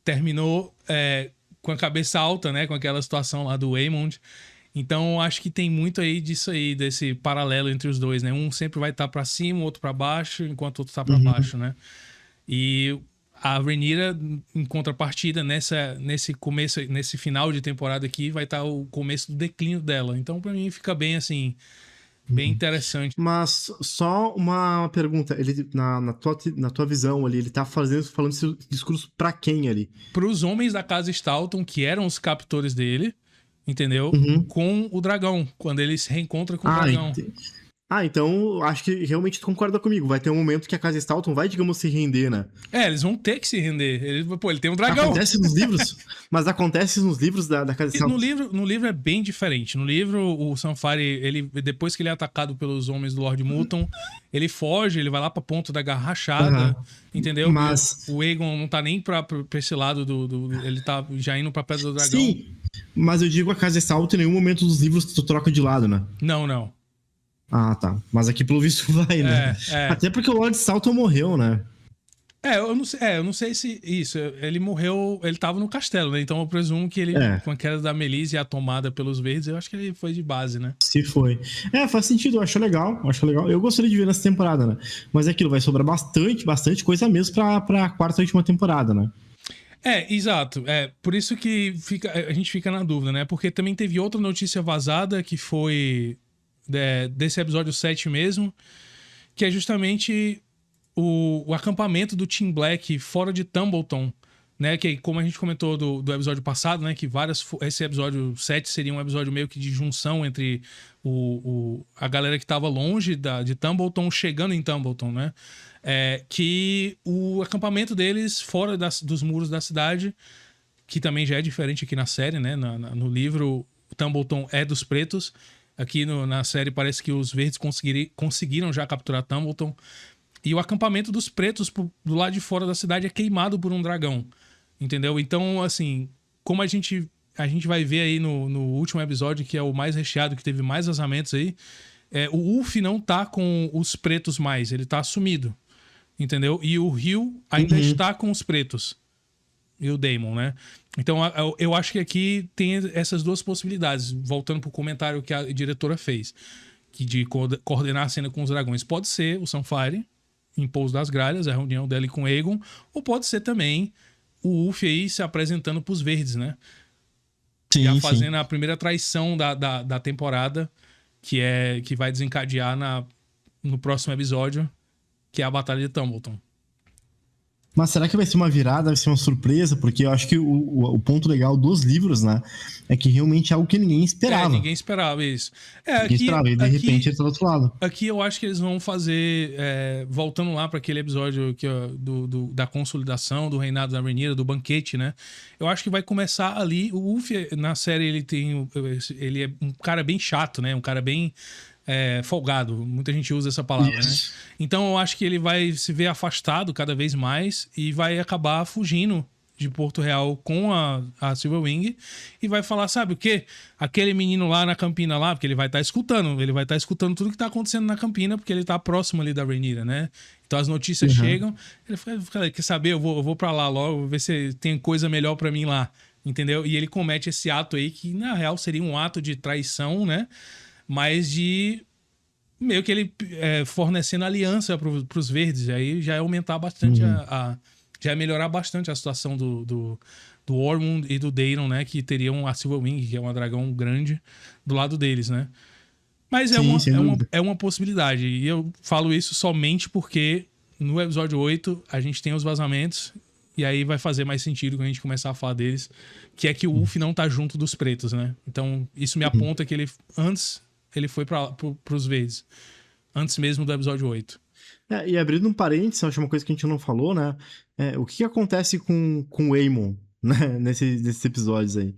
terminou com a cabeça alta, né, com aquela situação lá do Aemond. Então, acho que tem muito aí disso aí, desse paralelo entre os dois, né? Um sempre vai estar pra cima, o outro pra baixo, enquanto o outro tá pra baixo, né? E a Rhaenyra, em contrapartida, nesse final de temporada aqui, vai estar o começo do declínio dela. Então, pra mim, fica bem, assim, bem interessante. Mas só uma pergunta, ele, na tua visão ali, ele tá falando esse discurso pra quem ali? Pros homens da casa Stalton, que eram os captores dele, entendeu? Com o dragão, quando ele se reencontra com o dragão. Ah, então acho que realmente tu concorda comigo. Vai ter um momento que a casa Stalton vai, digamos, se render, né? Eles vão ter que se render. Ele tem um dragão. Acontece nos livros, mas acontece nos livros da casa E no Stalton. livro, no livro é bem diferente. No livro, o Sunfire, ele, depois que ele é atacado pelos homens do Lord Mutton, ele foge, ele vai lá pra ponta da Garra Rachada, Aham. entendeu? E Mas, o Aegon não tá nem pra esse lado ele tá já indo pra Pedra do Dragão. sim, mas eu digo a casa Stalton em nenhum momento dos livros tu troca de lado, né? Não, não. Ah, tá. Mas aqui pelo visto vai, né? É. Até porque o Lord Stalton morreu, né? Eu não sei se isso. Ele morreu. Ele tava no castelo, né? Então eu presumo que ele, É. com a queda da Melise e a tomada pelos verdes, eu acho que ele foi de base, né? Se foi. É, faz sentido, eu acho legal, acho legal. Eu gostaria de ver nessa temporada, né? Mas é aquilo, vai sobrar bastante coisa mesmo pra quarta e última temporada, né? Exato. Por isso que a gente fica na dúvida, né? Porque também teve outra notícia vazada que foi desse episódio 7 mesmo, que é justamente o acampamento do Team Black fora de Tumbleton, né? Que como a gente comentou do episódio passado, né? Que esse episódio 7 seria um episódio meio que de junção entre a galera que tava longe de Tumbleton chegando em Tumbleton, né? Que o acampamento deles fora dos muros da cidade, que também já é diferente aqui na série, né? No livro, o Tumbleton é dos pretos. Aqui na série parece que os verdes conseguiram já capturar Tumbleton. E o acampamento dos pretos do lado de fora da cidade é queimado por um dragão. Entendeu? Então, assim, como a gente vai ver aí no último episódio, que é o mais recheado, que teve mais vazamentos aí, o Ulf não tá com os pretos mais, ele tá sumido. Entendeu? E o Rio ainda está com os pretos. E o Daemon, né? Então, eu acho que aqui tem essas duas possibilidades. Voltando pro comentário que a diretora fez, que de coordenar a cena com os dragões. Pode ser o Sunfire, em Pouso das Gralhas, a reunião dele com Aegon, ou pode ser também o Ulf aí se apresentando pros verdes, né? Sim, Já fazendo a primeira traição da temporada, que vai desencadear no próximo episódio, que é a Batalha de Tumbleton. Mas será que vai ser uma virada, vai ser uma surpresa? Porque eu acho que o ponto legal dos livros, né, é que realmente é algo que ninguém esperava. Ninguém esperava isso. Ninguém esperava, e de repente ele tá do outro lado. Aqui eu acho que eles vão fazer, voltando lá para aquele episódio da consolidação, do reinado da Rhaenyra, do banquete, né? Eu acho que vai começar ali. O Ulf, na série, ele é um cara bem chato, né? Um cara bem folgado. Muita gente usa essa palavra, né? Então eu acho que ele vai se ver afastado cada vez mais e vai acabar fugindo de Porto Real com a Silverwing e vai falar, sabe o quê? Aquele menino lá na Campina lá, porque ele vai estar escutando tudo que tá acontecendo na Campina, porque ele tá próximo ali da Rhaenyra, né? Então as notícias chegam, ele fala, quer saber, eu vou pra lá logo, vou ver se tem coisa melhor pra mim lá, entendeu? E ele comete esse ato aí que na real seria um ato de traição, né? Mas de meio que ele fornecendo aliança pros verdes, aí já ia aumentar bastante já ia melhorar bastante a situação do Ormond e do Daemon, né? Que teriam a Silverwing, que é uma dragão grande, do lado deles, né? Mas é uma possibilidade. E eu falo isso somente porque no episódio 8 a gente tem os vazamentos. E aí vai fazer mais sentido quando a gente começar a falar deles. Que é que o Ulf não tá junto dos pretos, né? Então isso me aponta que ele foi pros verdes. Antes mesmo do episódio 8. E abrindo um parênteses, acho uma coisa que a gente não falou, né? O que acontece com o Aemon, né? Nesses episódios aí?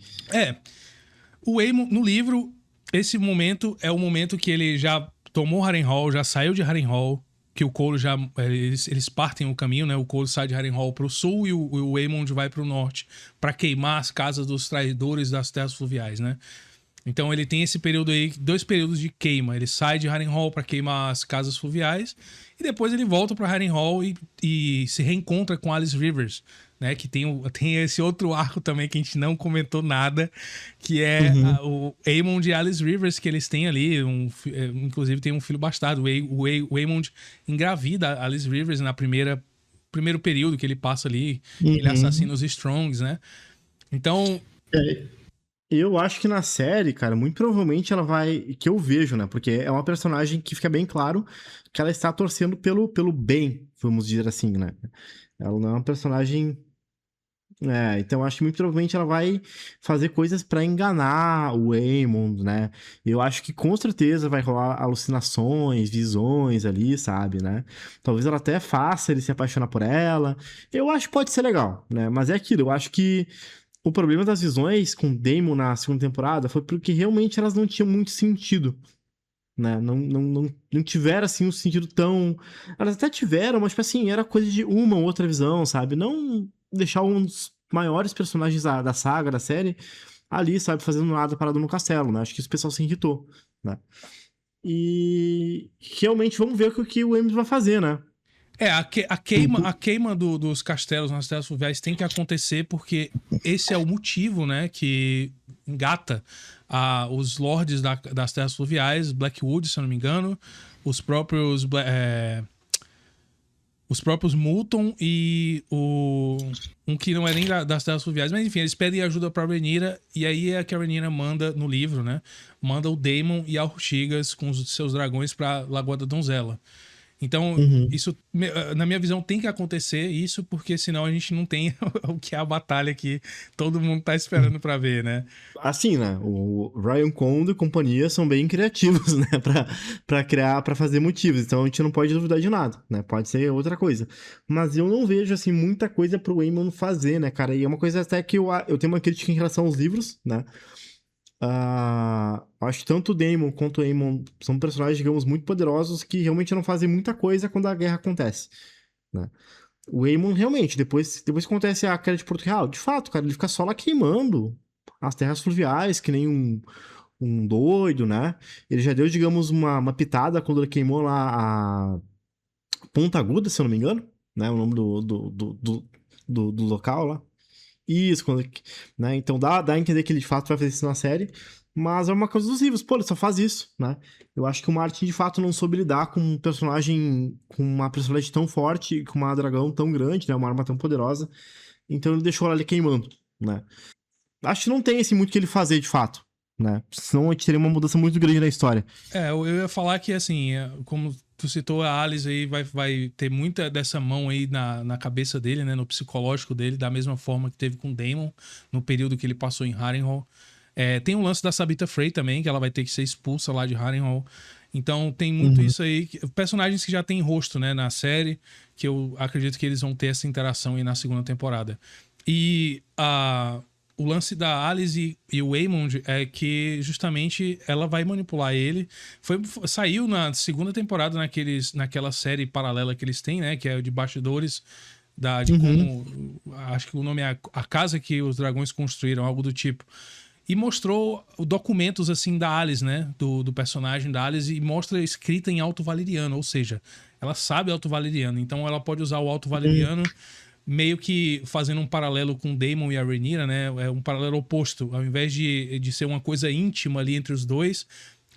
O Aemon, no livro, esse momento é o momento que ele já tomou Harrenhal, já saiu de Harrenhal, que o Cole já... Eles partem o caminho, né? O Cole sai de Harrenhal pro sul e o Aemon vai pro norte para queimar as casas dos traidores das terras fluviais, né? Então ele tem esse período aí, 2 períodos de queima. Ele sai de Harrenhal para queimar as casas fluviais e depois ele volta para Harrenhal e se reencontra com Alice Rivers, né? Que tem esse outro arco também que a gente não comentou nada, que é o Aemond e Alice Rivers, que eles têm ali, inclusive tem um filho bastardo. O Aemond engravida a Alice Rivers na primeiro período que ele passa ali, ele assassina os Strongs, né? Então... Eu acho que na série, cara, muito provavelmente ela vai... Que eu vejo, né? Porque é uma personagem que fica bem claro que ela está torcendo pelo bem, vamos dizer assim, né? Ela não é uma personagem Então acho que muito provavelmente ela vai fazer coisas pra enganar o Aemon, né? Eu acho que com certeza vai rolar alucinações, visões ali, sabe, né? Talvez ela até faça ele se apaixonar por ela. Eu acho que pode ser legal, né? Mas é aquilo, eu acho que o problema das visões com Daemon na segunda temporada foi porque realmente elas não tinham muito sentido, né? Não tiveram, assim, um sentido tão... Elas até tiveram, mas, tipo assim, era coisa de uma ou outra visão, sabe? Não deixar um dos maiores personagens da saga, da série, ali, sabe? Fazendo nada parado no castelo, né? Acho que isso o pessoal se irritou, né? E realmente vamos ver o que o Ames vai fazer, né? A queima dos castelos nas terras fluviais tem que acontecer porque esse é o motivo, né, que engata os lords das terras fluviais, Blackwood, se eu não me engano, os próprios os próprios Multon e um que não é nem das terras fluviais, mas enfim, eles pedem ajuda pra Rhaenyra e aí é que a Rhaenyra manda no livro, né, manda o Daemon e a Ortigas com os seus dragões pra Lagoa da Donzela. Então, Uhum. isso, na minha visão, tem que acontecer isso, porque senão a gente não tem o que é a batalha que todo mundo tá esperando pra ver, né? Assim, né? O Ryan Condon e companhia são bem criativos, né? Pra criar, pra fazer motivos. Então a gente não pode duvidar de nada, né? Pode ser outra coisa. Mas eu não vejo, assim, muita coisa pro Eamon fazer, né, cara? E é uma coisa até que eu tenho uma crítica em relação aos livros, né? Acho que tanto o Daemon quanto o Aemon são personagens, digamos, muito poderosos que realmente não fazem muita coisa quando a guerra acontece, né? O Aemon, realmente, depois que acontece a queda de Porto Real, de fato, cara, ele fica só lá queimando as terras fluviais, que nem um doido, né? Ele já deu, digamos, uma pitada quando ele queimou lá a Ponta Aguda, se eu não me engano, né? O nome do local lá. Isso, né? Então dá a entender que ele de fato vai fazer isso na série. Mas é uma coisa dos livros, pô, ele só faz isso, né? Eu acho que o Martin de fato não soube lidar com um personagem, com uma personalidade tão forte, com uma dragão tão grande, né? Uma arma tão poderosa. Então ele deixou ela ali queimando, né? Acho que não tem assim muito o que ele fazer de fato, né? Senão a gente teria uma mudança muito grande na história. Eu ia falar que, assim, como tu citou, a Alice aí vai ter muita dessa mão aí na cabeça dele, né? No psicológico dele, da mesma forma que teve com o Daemon, no período que ele passou em Harrenhal. Tem um lance da Sabitha Frey também, que ela vai ter que ser expulsa lá de Harrenhal. Então tem muito Uhum. isso aí. Personagens que já têm rosto, né, na série, que eu acredito que eles vão ter essa interação aí na segunda temporada. E o lance da Alice e o Aemond é que justamente ela vai manipular ele. Saiu na segunda temporada naquela série paralela que eles têm, né, que é o de bastidores de Uhum. como, acho que o nome é a casa que os dragões construíram, algo do tipo. E mostrou documentos assim da Alice, né? Do personagem da Alice, e mostra escrita em Alto Valeriano, ou seja, ela sabe Alto Valeriano, então ela pode usar o Alto Uhum. Valeriano meio que fazendo um paralelo com o Daemon e a Rhaenyra, né? É um paralelo oposto. Ao invés de ser uma coisa íntima ali entre os dois,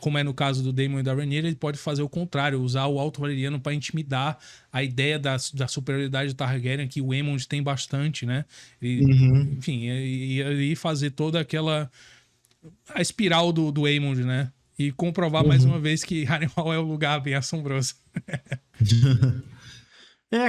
como é no caso do Daemon e da Rhaenyra, ele pode fazer o contrário, usar o Alto Valeriano para intimidar a ideia da superioridade Targaryen, que o Aemond tem bastante, né? E, Uhum. enfim, e fazer toda aquela a espiral do Aemond, né? E comprovar mais uma Uhum. vez que Harrenhal é um lugar bem assombroso.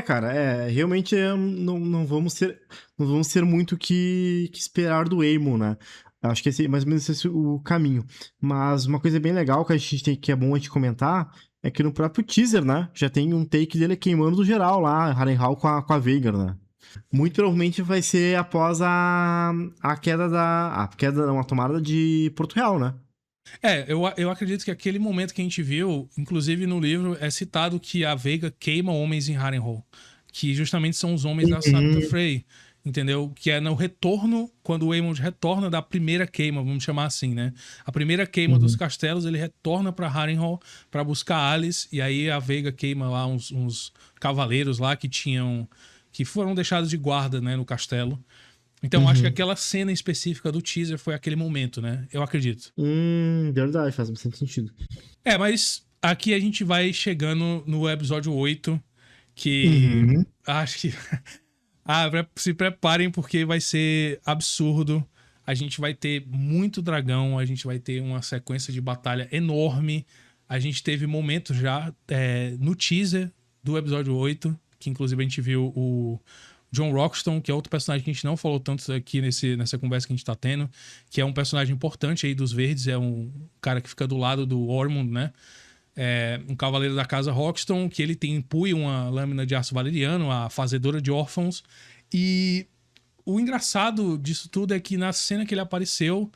Cara, realmente não vamos ter muito que esperar do Aemon, né? Acho que mais ou menos esse é o caminho. Mas uma coisa bem legal que a gente tem, que é bom a gente comentar, é que no próprio teaser, né? Já tem um take dele queimando do geral lá, Harrenhal com a Veigar, né? Muito provavelmente vai ser após a queda não, a tomada de Porto Real, né? Eu acredito que aquele momento que a gente viu, inclusive no livro, é citado que a Veiga queima homens em Harrenhal, que justamente são os homens da Sabitha Uhum. Frey, entendeu? Que é no retorno, quando o Aemond retorna da primeira queima, vamos chamar assim, né? A primeira queima dos Uhum. castelos, ele retorna para Harrenhal para buscar Alice, e aí a Veiga queima lá uns cavaleiros lá que foram deixados de guarda, né, no castelo. Então, acho que Uhum. aquela cena específica do teaser foi aquele momento, né? Eu acredito. Verdade, faz bastante sentido. Mas aqui a gente vai chegando no episódio 8, que Uhum. acho que. Se preparem porque vai ser absurdo. A gente vai ter muito dragão, a gente vai ter uma sequência de batalha enorme. A gente teve momentos já no teaser do episódio 8, que inclusive a gente viu o John Roxton, que é outro personagem que a gente não falou tanto aqui nessa conversa que a gente tá tendo, que é um personagem importante aí dos Verdes, é um cara que fica do lado do Ormond, né? É um cavaleiro da casa Roxton, que ele impui uma lâmina de aço valeriano, a fazedora de órfãos. E o engraçado disso tudo é que na cena que ele apareceu,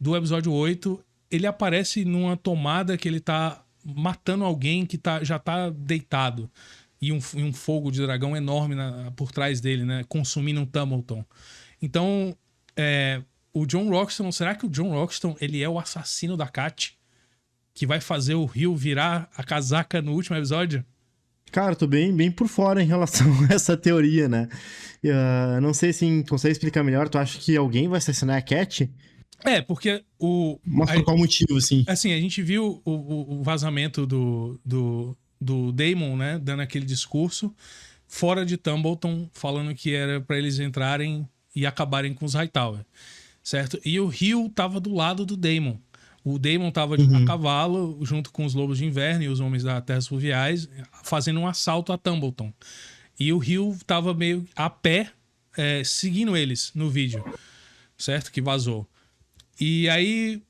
do episódio 8, ele aparece numa tomada que ele tá matando alguém que já tá deitado. E um fogo de dragão enorme por trás dele, né? Consumindo um Tumbleton. Então, o John Roxton... Será que o John Roxton, ele é o assassino da Cat? Que vai fazer o Rio virar a casaca no último episódio? Cara, tô bem por fora em relação a essa teoria, né? Não sei se consegue explicar melhor. Tu acha que alguém vai assassinar a Cat? Porque Mas por qual motivo, assim? Assim, a gente viu o vazamento do Daemon, né? Dando aquele discurso fora de Tumbleton, falando que era pra eles entrarem e acabarem com os Hightower, certo? E o Rio tava do lado do Daemon. O Daemon tava a cavalo, junto com os Lobos de Inverno e os Homens da Terras Fluviais, fazendo um assalto a Tumbleton. E o Rio tava meio a pé, seguindo eles no vídeo, certo? Que vazou. E aí,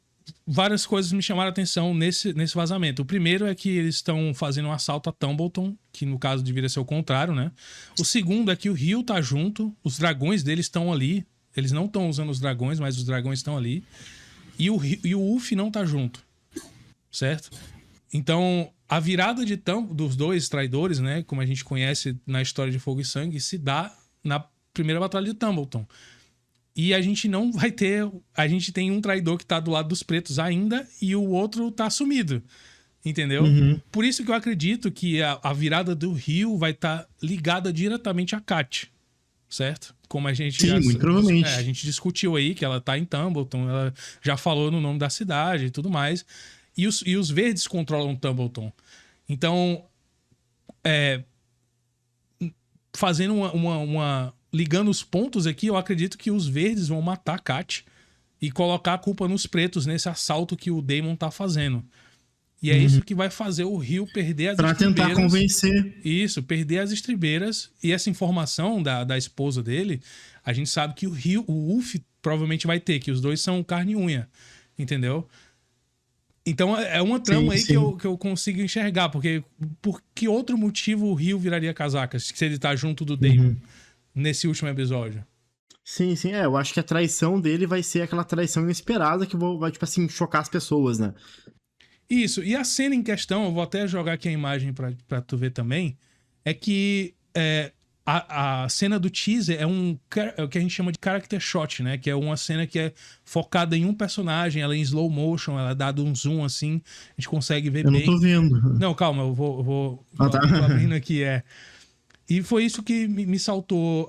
várias coisas me chamaram a atenção nesse vazamento. O primeiro é que eles estão fazendo um assalto a Tumbleton, que no caso deveria ser o contrário, né? O segundo é que o Rio tá junto, os dragões deles estão ali. Eles não estão usando os dragões, mas os dragões estão ali. E o Ulf não tá junto, certo? Então, a virada dos dois traidores, né, como a gente conhece na história de Fogo e Sangue, se dá na primeira batalha de Tumbleton. E a gente não vai ter... A gente tem um traidor que tá do lado dos pretos ainda e o outro tá sumido, entendeu? Por isso que eu acredito que a virada do Rio vai estar ligada diretamente a Cat, certo? Como a gente muito provavelmente. A gente discutiu aí que ela tá em Tumbleton, ela já falou no nome da cidade e tudo mais. E os verdes controlam Tumbleton. Então, fazendo ligando os pontos aqui, eu acredito que os verdes vão matar a Cat e colocar a culpa nos pretos nesse assalto que o Daemon tá fazendo. E é isso que vai fazer o Rio perder as estribeiras. Pra tentar convencer. Isso, perder as estribeiras. E essa informação da esposa dele, a gente sabe que o Ulf provavelmente vai ter, que os dois são carne e unha, entendeu? Então é uma trama aí que eu consigo enxergar, porque por que outro motivo o Rio viraria casaca se ele tá junto do Daemon nesse último episódio? Sim, eu acho que a traição dele vai ser aquela traição inesperada que vai, tipo assim, chocar as pessoas, né? Isso, e a cena em questão, eu vou até jogar aqui a imagem pra tu ver também, é que a cena do teaser é o que a gente chama de character shot, né? Que é uma cena que é focada em um personagem, ela é em slow motion, ela é dado um zoom assim, a gente consegue ver bem. Eu não tô vendo. Não, calma, eu vou tá. tô abrindo aqui, E foi isso que me saltou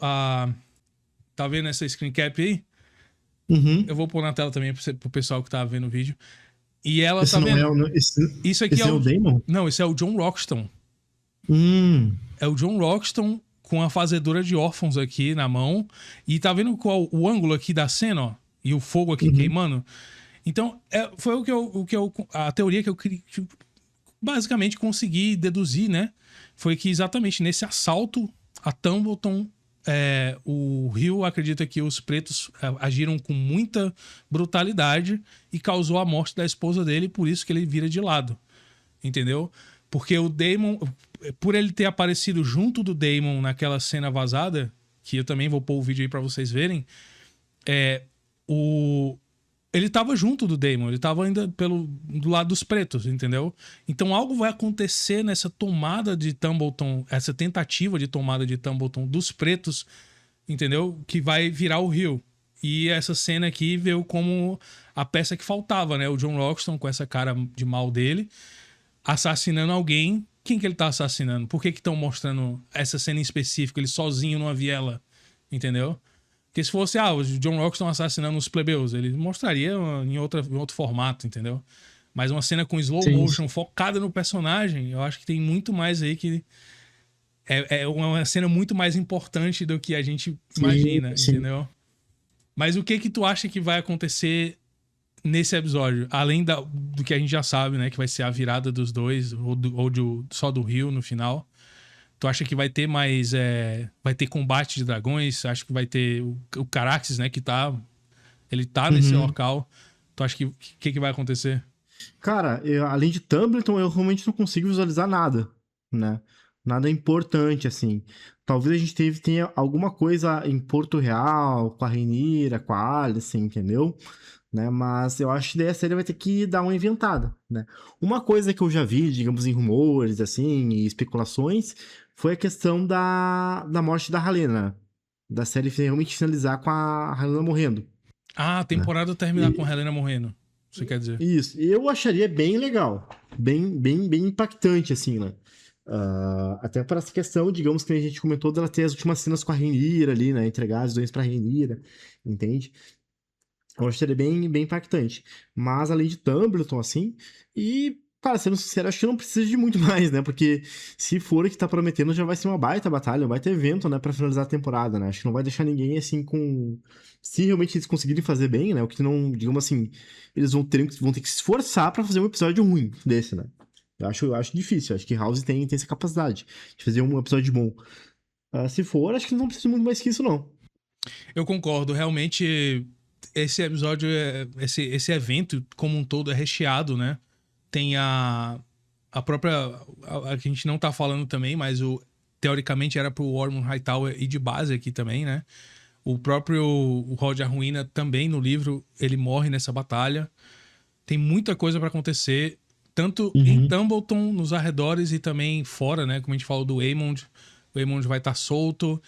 Tá vendo essa screen cap aí? Eu vou pôr na tela também pro pessoal que tá vendo o vídeo. E ela tá vendo... Isso aqui esse é o Daemon? Não, esse é o John Roxton. É o John Roxton com a fazedora de órfãos aqui na mão. E tá vendo qual o ângulo aqui da cena, ó? E o fogo aqui queimando? Então, foi a teoria que eu basicamente consegui deduzir, né? Foi que exatamente nesse assalto a Tumbleton, o Rio acredita que os pretos agiram com muita brutalidade e causou a morte da esposa dele, por isso que ele vira de lado, entendeu? Porque o Daemon, por ele ter aparecido junto do Daemon naquela cena vazada, que eu também vou pôr o vídeo aí pra vocês verem, ele tava junto do Daemon, ele tava ainda do lado dos pretos, entendeu? Então algo vai acontecer nessa tomada de Tumbleton, essa tentativa de tomada de Tumbleton dos pretos, entendeu? Que vai virar o Rio. E essa cena aqui veio como a peça que faltava, né? O John Roxton com essa cara de mal dele, assassinando alguém. Quem que ele tá assassinando? Por que estão mostrando essa cena em específico? Ele sozinho numa viela, entendeu? Porque se fosse, o John Roxton assassinando os plebeus, ele mostraria em outro formato, entendeu? Mas uma cena com slow motion, focada no personagem, eu acho que tem muito mais aí que... É uma cena muito mais importante do que a gente imagina, entendeu? Mas o que tu acha que vai acontecer nesse episódio? Além do que a gente já sabe, né? Que vai ser a virada dos dois, ou só do Rio no final. Tu acha que vai ter mais... vai ter combate de dragões? Acho que vai ter o Caraxes, né? Que tá... Ele tá nesse local. Tu acha que vai acontecer? Cara, além de Tumbleton, eu realmente não consigo visualizar nada, né? Nada importante, assim. Talvez a gente tenha alguma coisa em Porto Real, com a Rhaenyra, com a Alicent, entendeu? Né? Mas eu acho que daí a série vai ter que dar uma inventada, né? Uma coisa que eu já vi, digamos, em rumores, assim, e especulações, foi a questão da morte da Rhalyna. Da série realmente finalizar com a Rhalyna morrendo, Ah, a né? temporada terminar com a Helena morrendo. Você quer dizer? Isso, eu acharia bem legal, bem impactante, assim, né? Até para essa questão, digamos, que a gente comentou dela ter as últimas cenas com a Rhaenyra ali, né? Entregar as doenças pra Rhaenyra, entende? Eu acharia bem impactante. Mas além de Tumbleton, assim, e, cara, sendo sincero, acho que não precisa de muito mais, né? Porque se for o que tá prometendo, já vai ser uma baita batalha, um baita evento, né? Pra finalizar a temporada, né? Acho que não vai deixar ninguém, assim, com... Se realmente eles conseguirem fazer bem, né? O que não, digamos assim, eles vão ter que se esforçar pra fazer um episódio ruim desse, né? Eu acho difícil, acho que House tem essa capacidade de fazer um episódio bom. Se for, acho que não precisa muito mais que isso, não. Eu concordo. Realmente, esse episódio, esse evento como um todo é recheado, né? Tem a própria... A gente não tá falando também, mas teoricamente era pro Ormond Hightower ir de base aqui também, né? O próprio Roger Ruína também no livro, ele morre nessa batalha. Tem muita coisa pra acontecer, tanto em Uhum. Tumbleton, nos arredores e também fora, né? Como a gente falou do Aemond. O Aemond vai estar solto.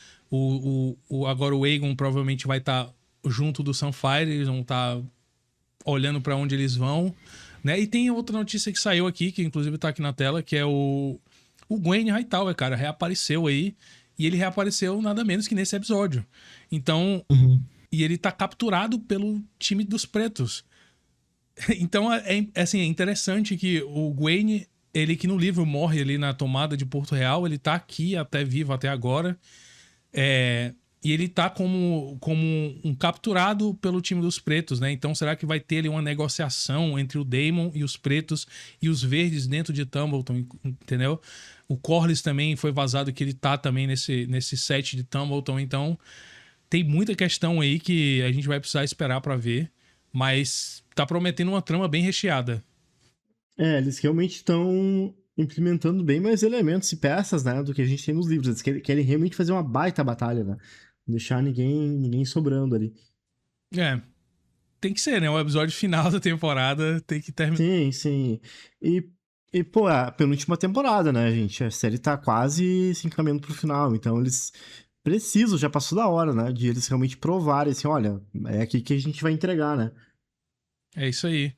Agora o Aegon provavelmente vai estar junto do Sunfire. Eles vão estar olhando pra onde eles vão, né? E tem outra notícia que saiu aqui, que inclusive tá aqui na tela, que é o Gwen Hightower, cara, reapareceu aí. E ele reapareceu nada menos que nesse episódio. Então, Uhum. e ele tá capturado pelo time dos pretos. Então, assim, é interessante que o Gwen, ele que no livro morre ali na tomada de Porto Real, ele tá aqui até vivo até agora. E ele tá como um capturado pelo time dos pretos, né? Então, será que vai ter ali uma negociação entre o Daemon e os pretos e os verdes dentro de Tumbleton, entendeu? O Corlys também foi vazado que ele tá também nesse set de Tumbleton. Então, tem muita questão aí que a gente vai precisar esperar pra ver. Mas tá prometendo uma trama bem recheada. Eles realmente estão implementando bem mais elementos e peças, né, do que a gente tem nos livros. Eles querem realmente fazer uma baita batalha, né? Não deixar ninguém sobrando ali. É, tem que ser, né? O episódio final da temporada tem que terminar. Sim, sim. E, pô, é a penúltima temporada, né, gente? A série tá quase se encaminhando pro final, então eles precisam, já passou da hora, né, de eles realmente provarem, assim, olha, é aqui que a gente vai entregar, né? É isso aí.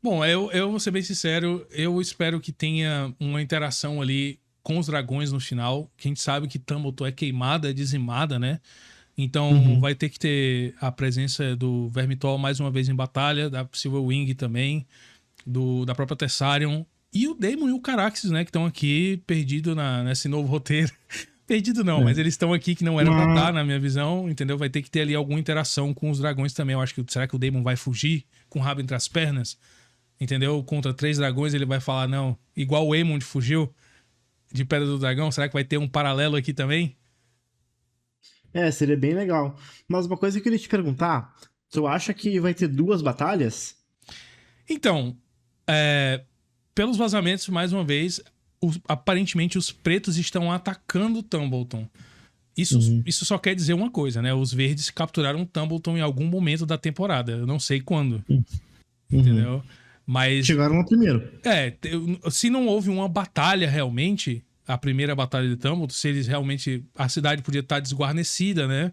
Bom, eu vou ser bem sincero, eu espero que tenha uma interação ali com os dragões no final. Que a gente sabe que Tumbleton é queimada, é dizimada, né? Então Uhum. vai ter que ter a presença do Vermithor mais uma vez em batalha, da Silverwing também, da própria Tessarion. E o Daemon e o Caraxes, né? Que estão aqui perdidos nesse novo roteiro. Perdido não, mas É. eles estão aqui que não era pra estar, Mas, na minha visão, entendeu? Vai ter que ter ali alguma interação com os dragões também. Eu acho que será que o Daemon vai fugir com o rabo entre as pernas? Entendeu? Contra 3 dragões ele vai falar, não, igual o Aemond fugiu de Pedra do Dragão, será que vai ter um paralelo aqui também? seria bem legal. Mas uma coisa que eu queria te perguntar, tu acha que vai ter duas batalhas? Então, pelos vazamentos, mais uma vez, aparentemente os pretos estão atacando Tumbleton. Uhum. Isso só quer dizer uma coisa, né? Os verdes capturaram Tumbleton em algum momento da temporada. Eu não sei quando, Uhum. entendeu? Mas, Chegaram lá primeiro. se não houve uma batalha realmente, a primeira batalha de Tumbleton, se eles realmente... A cidade podia estar desguarnecida, né?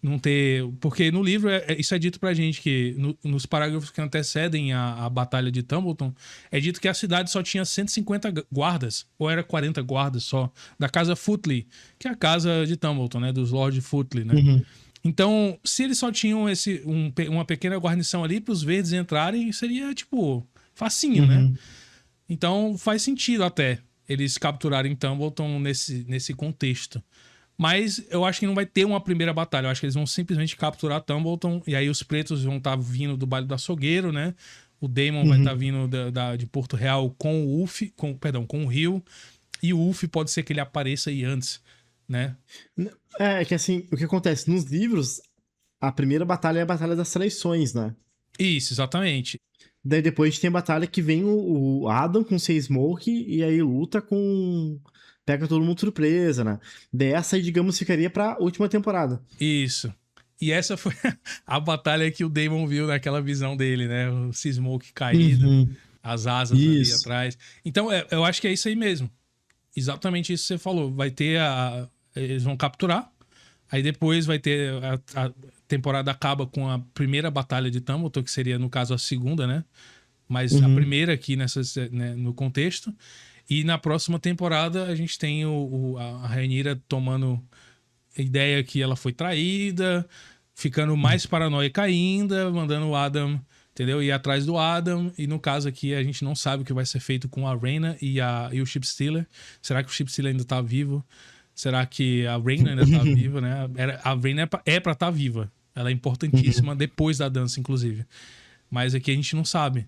Não ter... Porque no livro, isso é dito pra gente, que nos parágrafos que antecedem a batalha de Tumbleton, é dito que a cidade só tinha 150 guardas, ou era 40 guardas só, da casa Footly, que é a casa de Tumbleton, né? Dos Lord Footly, né? Uhum. Então, se eles só tinham uma pequena guarnição ali pros verdes entrarem, seria, tipo, facinho, né? Uhum. Então, faz sentido até eles capturarem Tumbleton nesse contexto. Mas eu acho que não vai ter uma primeira batalha. Eu acho que eles vão simplesmente capturar Tumbleton. E aí os pretos vão estar vindo do Baile do Açougueiro, né? O Daemon vai estar Uhum. vindo de Porto Real com o com o Rio. E o Ulf pode ser que ele apareça aí antes, né? É que assim, o que acontece? Nos livros, a primeira batalha é a Batalha das Traições, né? Isso, exatamente. Daí depois a gente tem a batalha que vem o Adam com o Smoke e aí luta com. Pega todo mundo de surpresa, né? Daí essa aí, digamos, ficaria pra última temporada. Isso. E essa foi a batalha que o Daemon viu naquela visão dele, né? O Smoke caído, Uhum. as asas ali Isso. atrás. Então, eu acho que é isso aí mesmo. Exatamente isso que você falou. Vai ter a. Eles vão capturar. Aí depois vai ter. A temporada acaba com a primeira batalha de Dumbledore, que seria, no caso, a segunda, né? Mas a Uhum. primeira aqui né, no contexto. E na próxima temporada a gente tem a Rhaenyra tomando a ideia que ela foi traída, ficando mais paranoica ainda, mandando o Adam, entendeu? Ir atrás do Adam. E no caso aqui a gente não sabe o que vai ser feito com a Rhaena e o Chip Stealer. Será que o Chip Stealer ainda tá vivo? Será que a Rhaena ainda tá viva, né? A Rhaena é pra estar viva. Ela é importantíssima depois da dança, inclusive. Mas aqui a gente não sabe,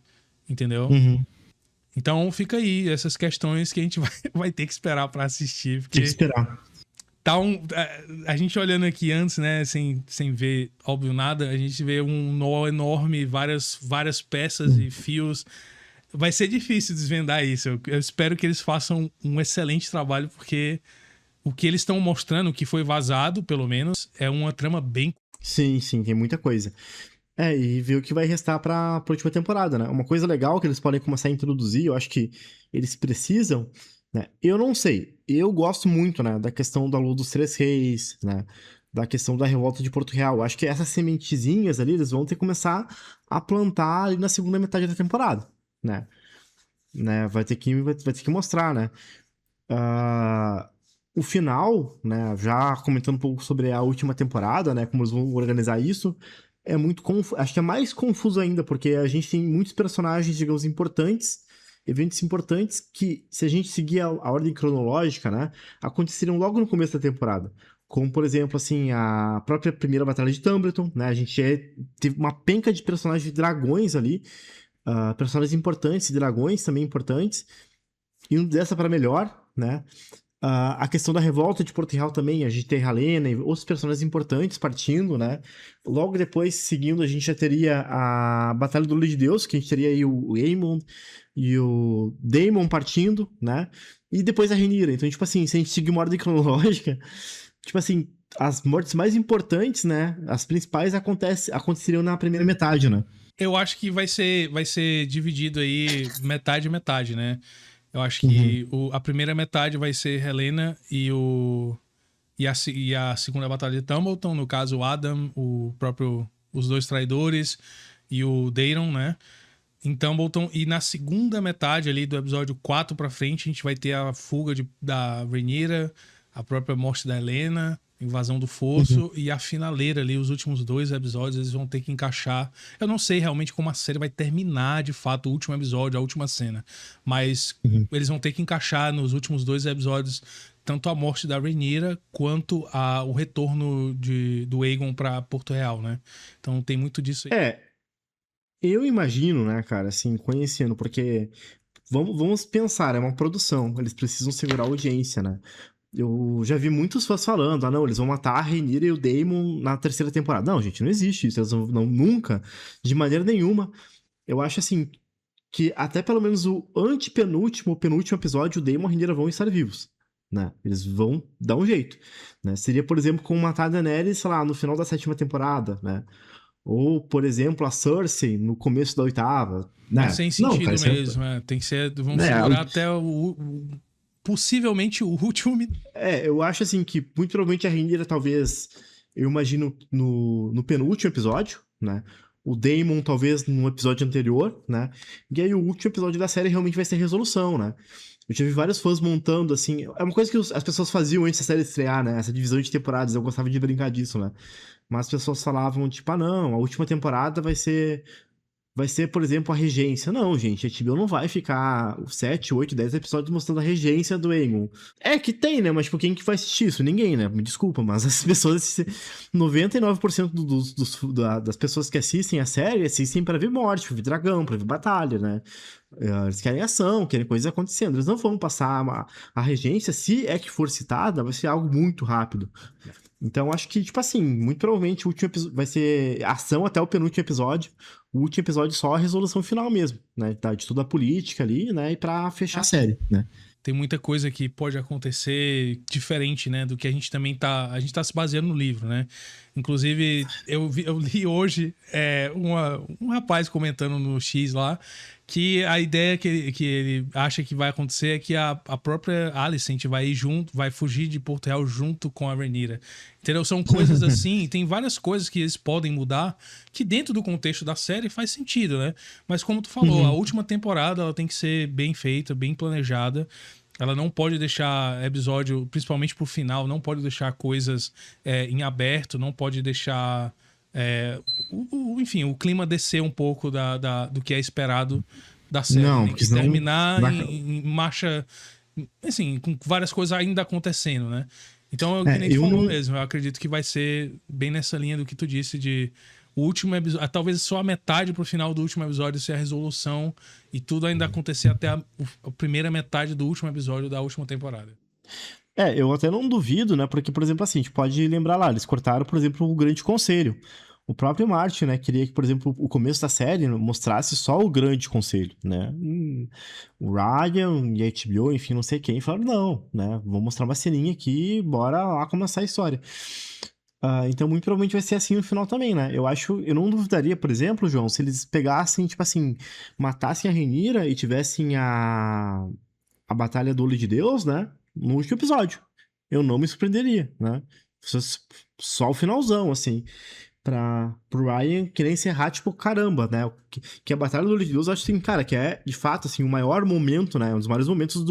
entendeu? Uhum. Então fica aí essas questões que a gente vai ter que esperar pra assistir, Tem que porque esperar. tá a gente olhando aqui antes, né, sem ver, óbvio, nada, a gente vê um nó enorme, várias peças e fios. Vai ser difícil desvendar isso. Eu espero que eles façam um excelente trabalho, porque o que eles estão mostrando, o que foi vazado, pelo menos, é uma trama bem... Sim, sim, tem muita coisa. E ver o que vai restar pra última temporada, né? Uma coisa legal que eles podem começar a introduzir, eu acho que eles precisam, né? Eu não sei, eu gosto muito, né, da questão da Lua dos Três Reis, né? Da questão da revolta de Porto Real. Eu acho que essas sementezinhas ali, eles vão ter que começar a plantar ali na segunda metade da temporada, né? Vai ter que mostrar, né? Ah, o final, né, já comentando um pouco sobre a última temporada, né, como eles vão organizar isso, é muito confuso. Acho que é mais confuso ainda, porque a gente tem muitos personagens, digamos, importantes, eventos importantes, que, se a gente seguir a ordem cronológica, né, aconteceriam logo no começo da temporada. Como, por exemplo, assim, a própria primeira batalha de Tumbleton, né, a gente teve uma penca de personagens de dragões ali, personagens importantes, dragões também importantes, e um dessa para melhor, né? A questão da revolta de Porto Real também, a gente tem a Helena e outros personagens importantes partindo, né? Logo depois, seguindo, a gente já teria a Batalha do Olho de Deus, que a gente teria aí o Aemon e o Daemon partindo, né? E depois a Rhaenyra. Então, tipo assim, se a gente seguir uma ordem cronológica, tipo assim, as mortes mais importantes, né? As principais aconteceriam na primeira metade, né? Eu acho que vai ser dividido aí metade, né? Eu acho Uhum. que a primeira metade vai ser Helena e a segunda batalha de Tumbleton, no caso o Adam, os dois traidores e o Daeron, né? Em Tumbleton. E na segunda metade ali do episódio 4 pra frente, a gente vai ter a fuga da Rhaenyra, a própria morte da Helena, invasão do Fosso e a finaleira ali, os últimos 2 episódios, eles vão ter que encaixar. Eu não sei realmente como a série vai terminar, de fato, o último episódio, a última cena. Mas eles vão ter que encaixar nos últimos 2 episódios tanto a morte da Rhaenyra quanto o retorno do Aegon pra Porto Real, né? Então tem muito disso aí. Eu imagino, né, cara, assim, conhecendo, porque vamos pensar, é uma produção, eles precisam segurar a audiência, né? Eu já vi muitos fãs falando, não, eles vão matar a Rhaenyra e o Daemon na terceira temporada. Não, gente, não existe isso, eles não, nunca, de maneira nenhuma. Eu acho, assim, que até pelo menos o penúltimo episódio, o Daemon e a Rhaenyra vão estar vivos, né? Eles vão dar um jeito, né? Seria, por exemplo, como matar a Daenerys, sei lá, no final da sétima temporada, né? Ou, por exemplo, a Cersei no começo da oitava, Mas né? sem Não, cara, sentido mesmo, né? Tem que ser. Vão né? segurar até possivelmente o último minuto. Eu acho assim que muito provavelmente a Rhaenyra talvez, eu imagino no penúltimo episódio, né? O Daemon talvez no episódio anterior, né? E aí o último episódio da série realmente vai ser a resolução, né? Eu já vi vários fãs montando, assim. É uma coisa que as pessoas faziam antes da série estrear, né? Essa divisão de temporadas. Eu gostava de brincar disso, né? Mas as pessoas falavam, tipo, não, a última temporada vai ser vai ser, por exemplo, a regência. Não, gente, a HBO não vai ficar 7, 8, 10 episódios mostrando a regência do Aemon. É que tem, né? Mas, tipo, quem que vai assistir isso? Ninguém, né? Me desculpa, mas as pessoas... 99% das pessoas que assistem a série assistem pra ver morte, pra ver dragão, pra ver batalha, né? Eles querem ação, querem coisas acontecendo. Eles não vão passar a regência, se é que for citada, vai ser algo muito rápido. Então, acho que, tipo assim, muito provavelmente o último episódio vai ser ação até o penúltimo episódio. O último episódio só a resolução final mesmo, né? Tá, de toda a política ali, né? E pra fechar a série, né? Tem muita coisa que pode acontecer diferente, né? Do que a gente também tá... A gente tá se baseando no livro, né? Inclusive, eu li hoje um rapaz comentando no X lá que a ideia que ele acha que vai acontecer é que a própria Alicent vai ir junto, vai fugir de Porto Real junto com a Rhaenyra. Entendeu? São coisas assim, tem várias coisas que eles podem mudar que dentro do contexto da série faz sentido, né? Mas como tu falou, a última temporada ela tem que ser bem feita, bem planejada. Ela não pode deixar episódio, principalmente pro final, não pode deixar coisas em aberto, não pode deixar... enfim, o clima descer um pouco do que é esperado da série. Não, Tem porque que senão terminar vai- em marcha, assim, com várias coisas ainda acontecendo, né? Então, que É, nem tu eu falou não. mesmo, eu acredito que vai ser bem nessa linha do que tu disse de o último episódio, talvez só a metade pro final do último episódio ser a resolução e tudo ainda acontecer até a primeira metade do último episódio da última temporada. Eu até não duvido, né? Porque, por exemplo, assim, a gente pode lembrar lá, eles cortaram, por exemplo, o Grande Conselho. O próprio Martin, né, queria que, por exemplo, o começo da série mostrasse só o Grande Conselho, né? O Ryan e a HBO, enfim, não sei quem, falaram, não, né? Vou mostrar uma ceninha aqui, bora lá começar a história. Então, muito provavelmente vai ser assim no final também, né? Eu não duvidaria, por exemplo, João, se eles pegassem, tipo assim, matassem a Rhaenyra e tivessem a Batalha do Olho de Deus, né? No último episódio. Eu não me surpreenderia, né? Só o finalzão, assim. Pro Ryan querer encerrar, tipo, caramba, né? Que a Batalha do Olho de Deus, eu acho assim, cara, que é, de fato, assim, o maior momento, né? Um dos maiores momentos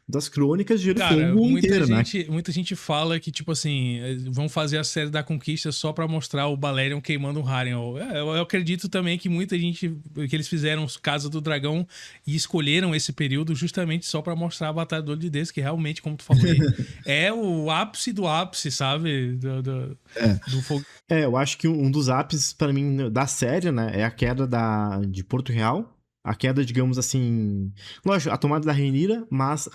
das crônicas de Gelo e Cara, Fogo inteira, né? muita gente fala que, tipo assim, vão fazer a série da Conquista só pra mostrar o Balerion queimando o Harrenhal. Eu acredito também que muita gente, que eles fizeram Casa do Dragão e escolheram esse período justamente só pra mostrar a Batalha do Olho de Deus, que realmente, como tu falou aí, é o ápice do ápice, sabe? Do fogo. Eu acho que um dos ápices, pra mim, da série, né, é a queda de Porto Real. A queda, digamos assim. Lógico, a tomada da Rhaenyra, mas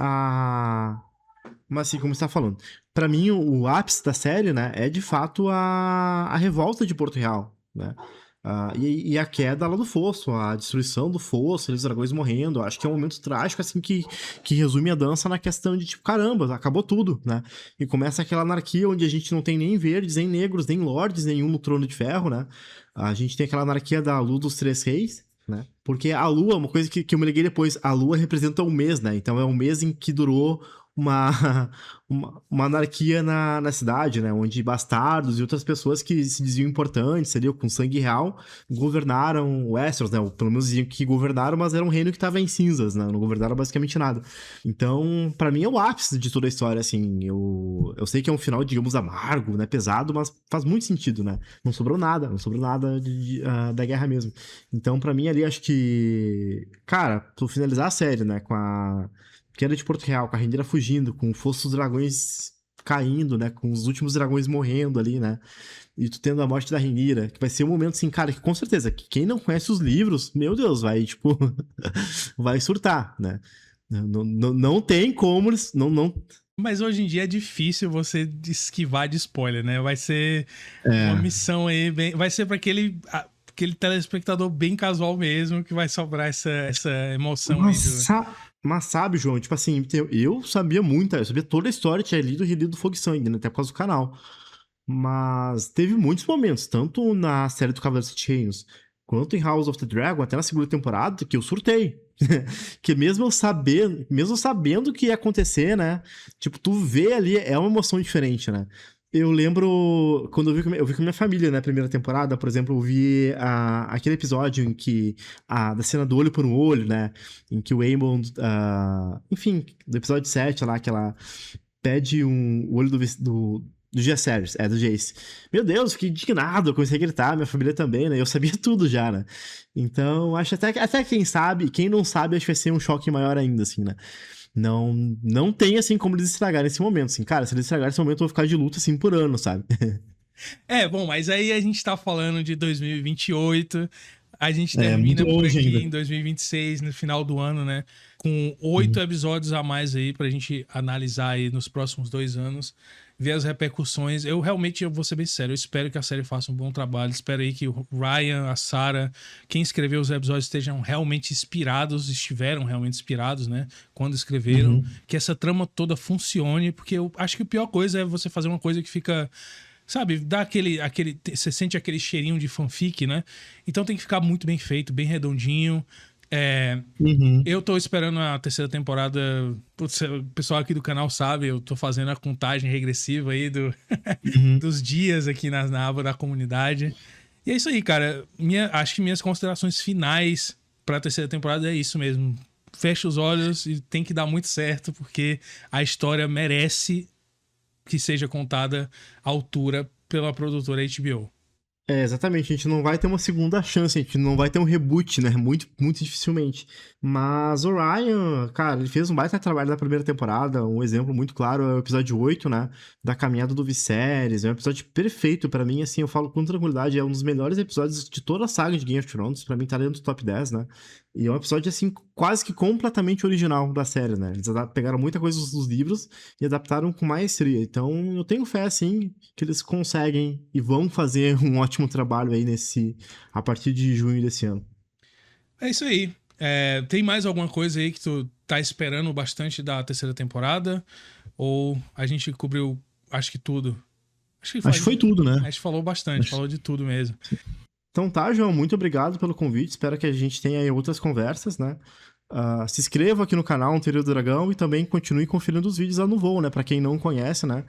assim, como você tá falando. Pra mim, o ápice da série, né, é de fato a revolta de Porto Real, né? E a queda lá do fosso, a destruição do fosso, os dragões morrendo. Acho que é um momento trágico, assim, que resume a dança na questão de, tipo, caramba, acabou tudo, né? E começa aquela anarquia onde a gente não tem nem verdes, nem negros, nem lords, nenhum no trono de ferro, né? A gente tem aquela anarquia da lua dos três reis, né? Porque a lua, uma coisa que eu me liguei depois, a lua representa um mês, né? Então é um mês em que durou uma, uma anarquia na cidade, né? Onde bastardos e outras pessoas que se diziam importantes ali, com sangue real, governaram Westeros, né? Ou pelo menos diziam que governaram, mas era um reino que estava em cinzas, né? Não governaram basicamente nada. Então, pra mim é o ápice de toda a história, assim. Eu sei que é um final, digamos, amargo, né? Pesado, mas faz muito sentido, né? Não sobrou nada da guerra mesmo. Então, pra mim ali, acho que... Cara, tu finalizar a série, né? Com a queda de Porto Real, com a Rhaenyra fugindo, com o Fosso dos Dragões caindo, né? Com os últimos dragões morrendo ali, né? E tu tendo a morte da Rhaenyra, que vai ser um momento assim, cara, que com certeza, que quem não conhece os livros, meu Deus, vai, tipo, vai surtar, né? Não tem como eles, não... Mas hoje em dia é difícil você esquivar de spoiler, né? Vai ser uma missão aí, vai ser pra aquele telespectador bem casual mesmo, que vai sobrar essa emoção aí. Mas sabe, João, tipo assim, eu sabia muito, eu sabia toda a história, tinha lido e relido Fogo e Sangue, né? Até por causa do canal. Mas teve muitos momentos, tanto na série do Cavaleiro dos Sete Reinos, quanto em House of the Dragon, até na segunda temporada, que eu surtei. Que mesmo sabendo o que ia acontecer, né? Tipo, tu vê ali, é uma emoção diferente, né? Eu lembro quando eu vi com a minha família, né? Primeira temporada, por exemplo, eu vi aquele episódio em que da cena do olho por um olho, né? Em que o Aemon, enfim, do episódio 7 lá, que ela pede o olho Do G-Series, do Jace. Meu Deus, fiquei indignado, eu comecei a gritar, minha família também, né? Eu sabia tudo já, né? Então, acho até quem sabe, quem não sabe, acho que vai ser um choque maior ainda, assim, né? Não tem, assim, como eles estragarem esse momento, assim. Cara, se eles estragarem esse momento, eu vou ficar de luta, assim, por ano, sabe? Bom, mas aí a gente tá falando de 2028, a gente Muito termina por longe aqui ainda. em 2026, no final do ano, né? Com 8 episódios a mais aí pra gente analisar aí nos próximos 2 anos, ver as repercussões. Eu vou ser bem sério, eu espero que a série faça um bom trabalho, espero aí que o Ryan, a Sarah, quem escreveu os episódios estiveram realmente inspirados, né? Quando escreveram, que essa trama toda funcione, porque eu acho que a pior coisa é você fazer uma coisa que fica... Sabe, dá você sente aquele cheirinho de fanfic, né? Então tem que ficar muito bem feito, bem redondinho. Eu tô esperando a terceira temporada. Putz, o pessoal aqui do canal sabe, eu tô fazendo a contagem regressiva aí dos dias aqui na aba da comunidade. E é isso aí, cara. Acho que minhas considerações finais pra terceira temporada é isso mesmo. Fecha os olhos e tem que dar muito certo, porque a história merece que seja contada à altura pela produtora HBO. Exatamente, a gente não vai ter uma segunda chance, a gente não vai ter um reboot, né? Muito, muito dificilmente. Mas o Ryan, cara, ele fez um baita trabalho da primeira temporada, um exemplo muito claro é o episódio 8, né? Da caminhada do Viserys, é um episódio perfeito pra mim, assim, eu falo com tranquilidade, é um dos melhores episódios de toda a saga de Game of Thrones, pra mim tá dentro do top 10, né? E é um episódio, assim, quase que completamente original da série, né? Eles pegaram muita coisa dos livros e adaptaram com maestria. Então, eu tenho fé, assim, que eles conseguem e vão fazer um ótimo trabalho aí a partir de junho desse ano. É isso aí. Tem mais alguma coisa aí que tu tá esperando bastante da terceira temporada? Ou a gente cobriu, acho que tudo? Acho que foi tudo, né? A gente falou bastante, falou de tudo mesmo. Então tá, João, muito obrigado pelo convite. Espero que a gente tenha aí outras conversas, né? Se inscreva aqui no canal Anterior do Dragão e também continue conferindo os vídeos lá no Voo, né? Pra quem não conhece, né?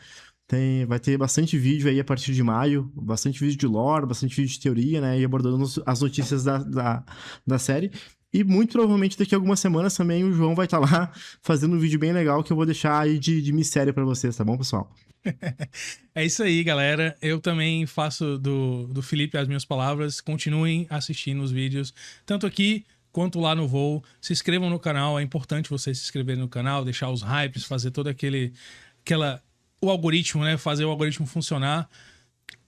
Vai ter bastante vídeo aí a partir de maio, bastante vídeo de lore, bastante vídeo de teoria, né? E abordando as notícias da série. E muito provavelmente daqui a algumas semanas também o João vai estar lá fazendo um vídeo bem legal que eu vou deixar aí de mistério pra vocês, tá bom, pessoal? É isso aí, galera. Eu também faço do Felipe as minhas palavras. Continuem assistindo os vídeos, tanto aqui quanto lá no Voo. Se inscrevam no canal, é importante vocês se inscreverem no canal, deixar os hypes, fazer todo o algoritmo, né? Fazer o algoritmo funcionar.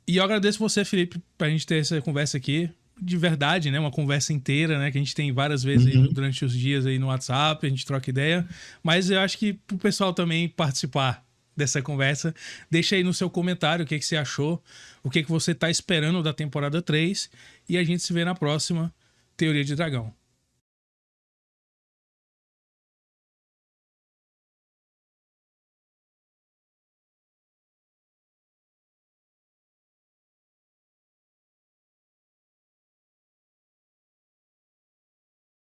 E eu agradeço você, Felipe, pra gente ter essa conversa aqui. De verdade, né? Uma conversa inteira, né? Que a gente tem várias vezes aí durante os dias aí no WhatsApp, a gente troca ideia. Mas eu acho que pro pessoal também participar dessa conversa, deixa aí no seu comentário o que você achou, o que você tá esperando da temporada 3. E a gente se vê na próxima Teoria de Dragão.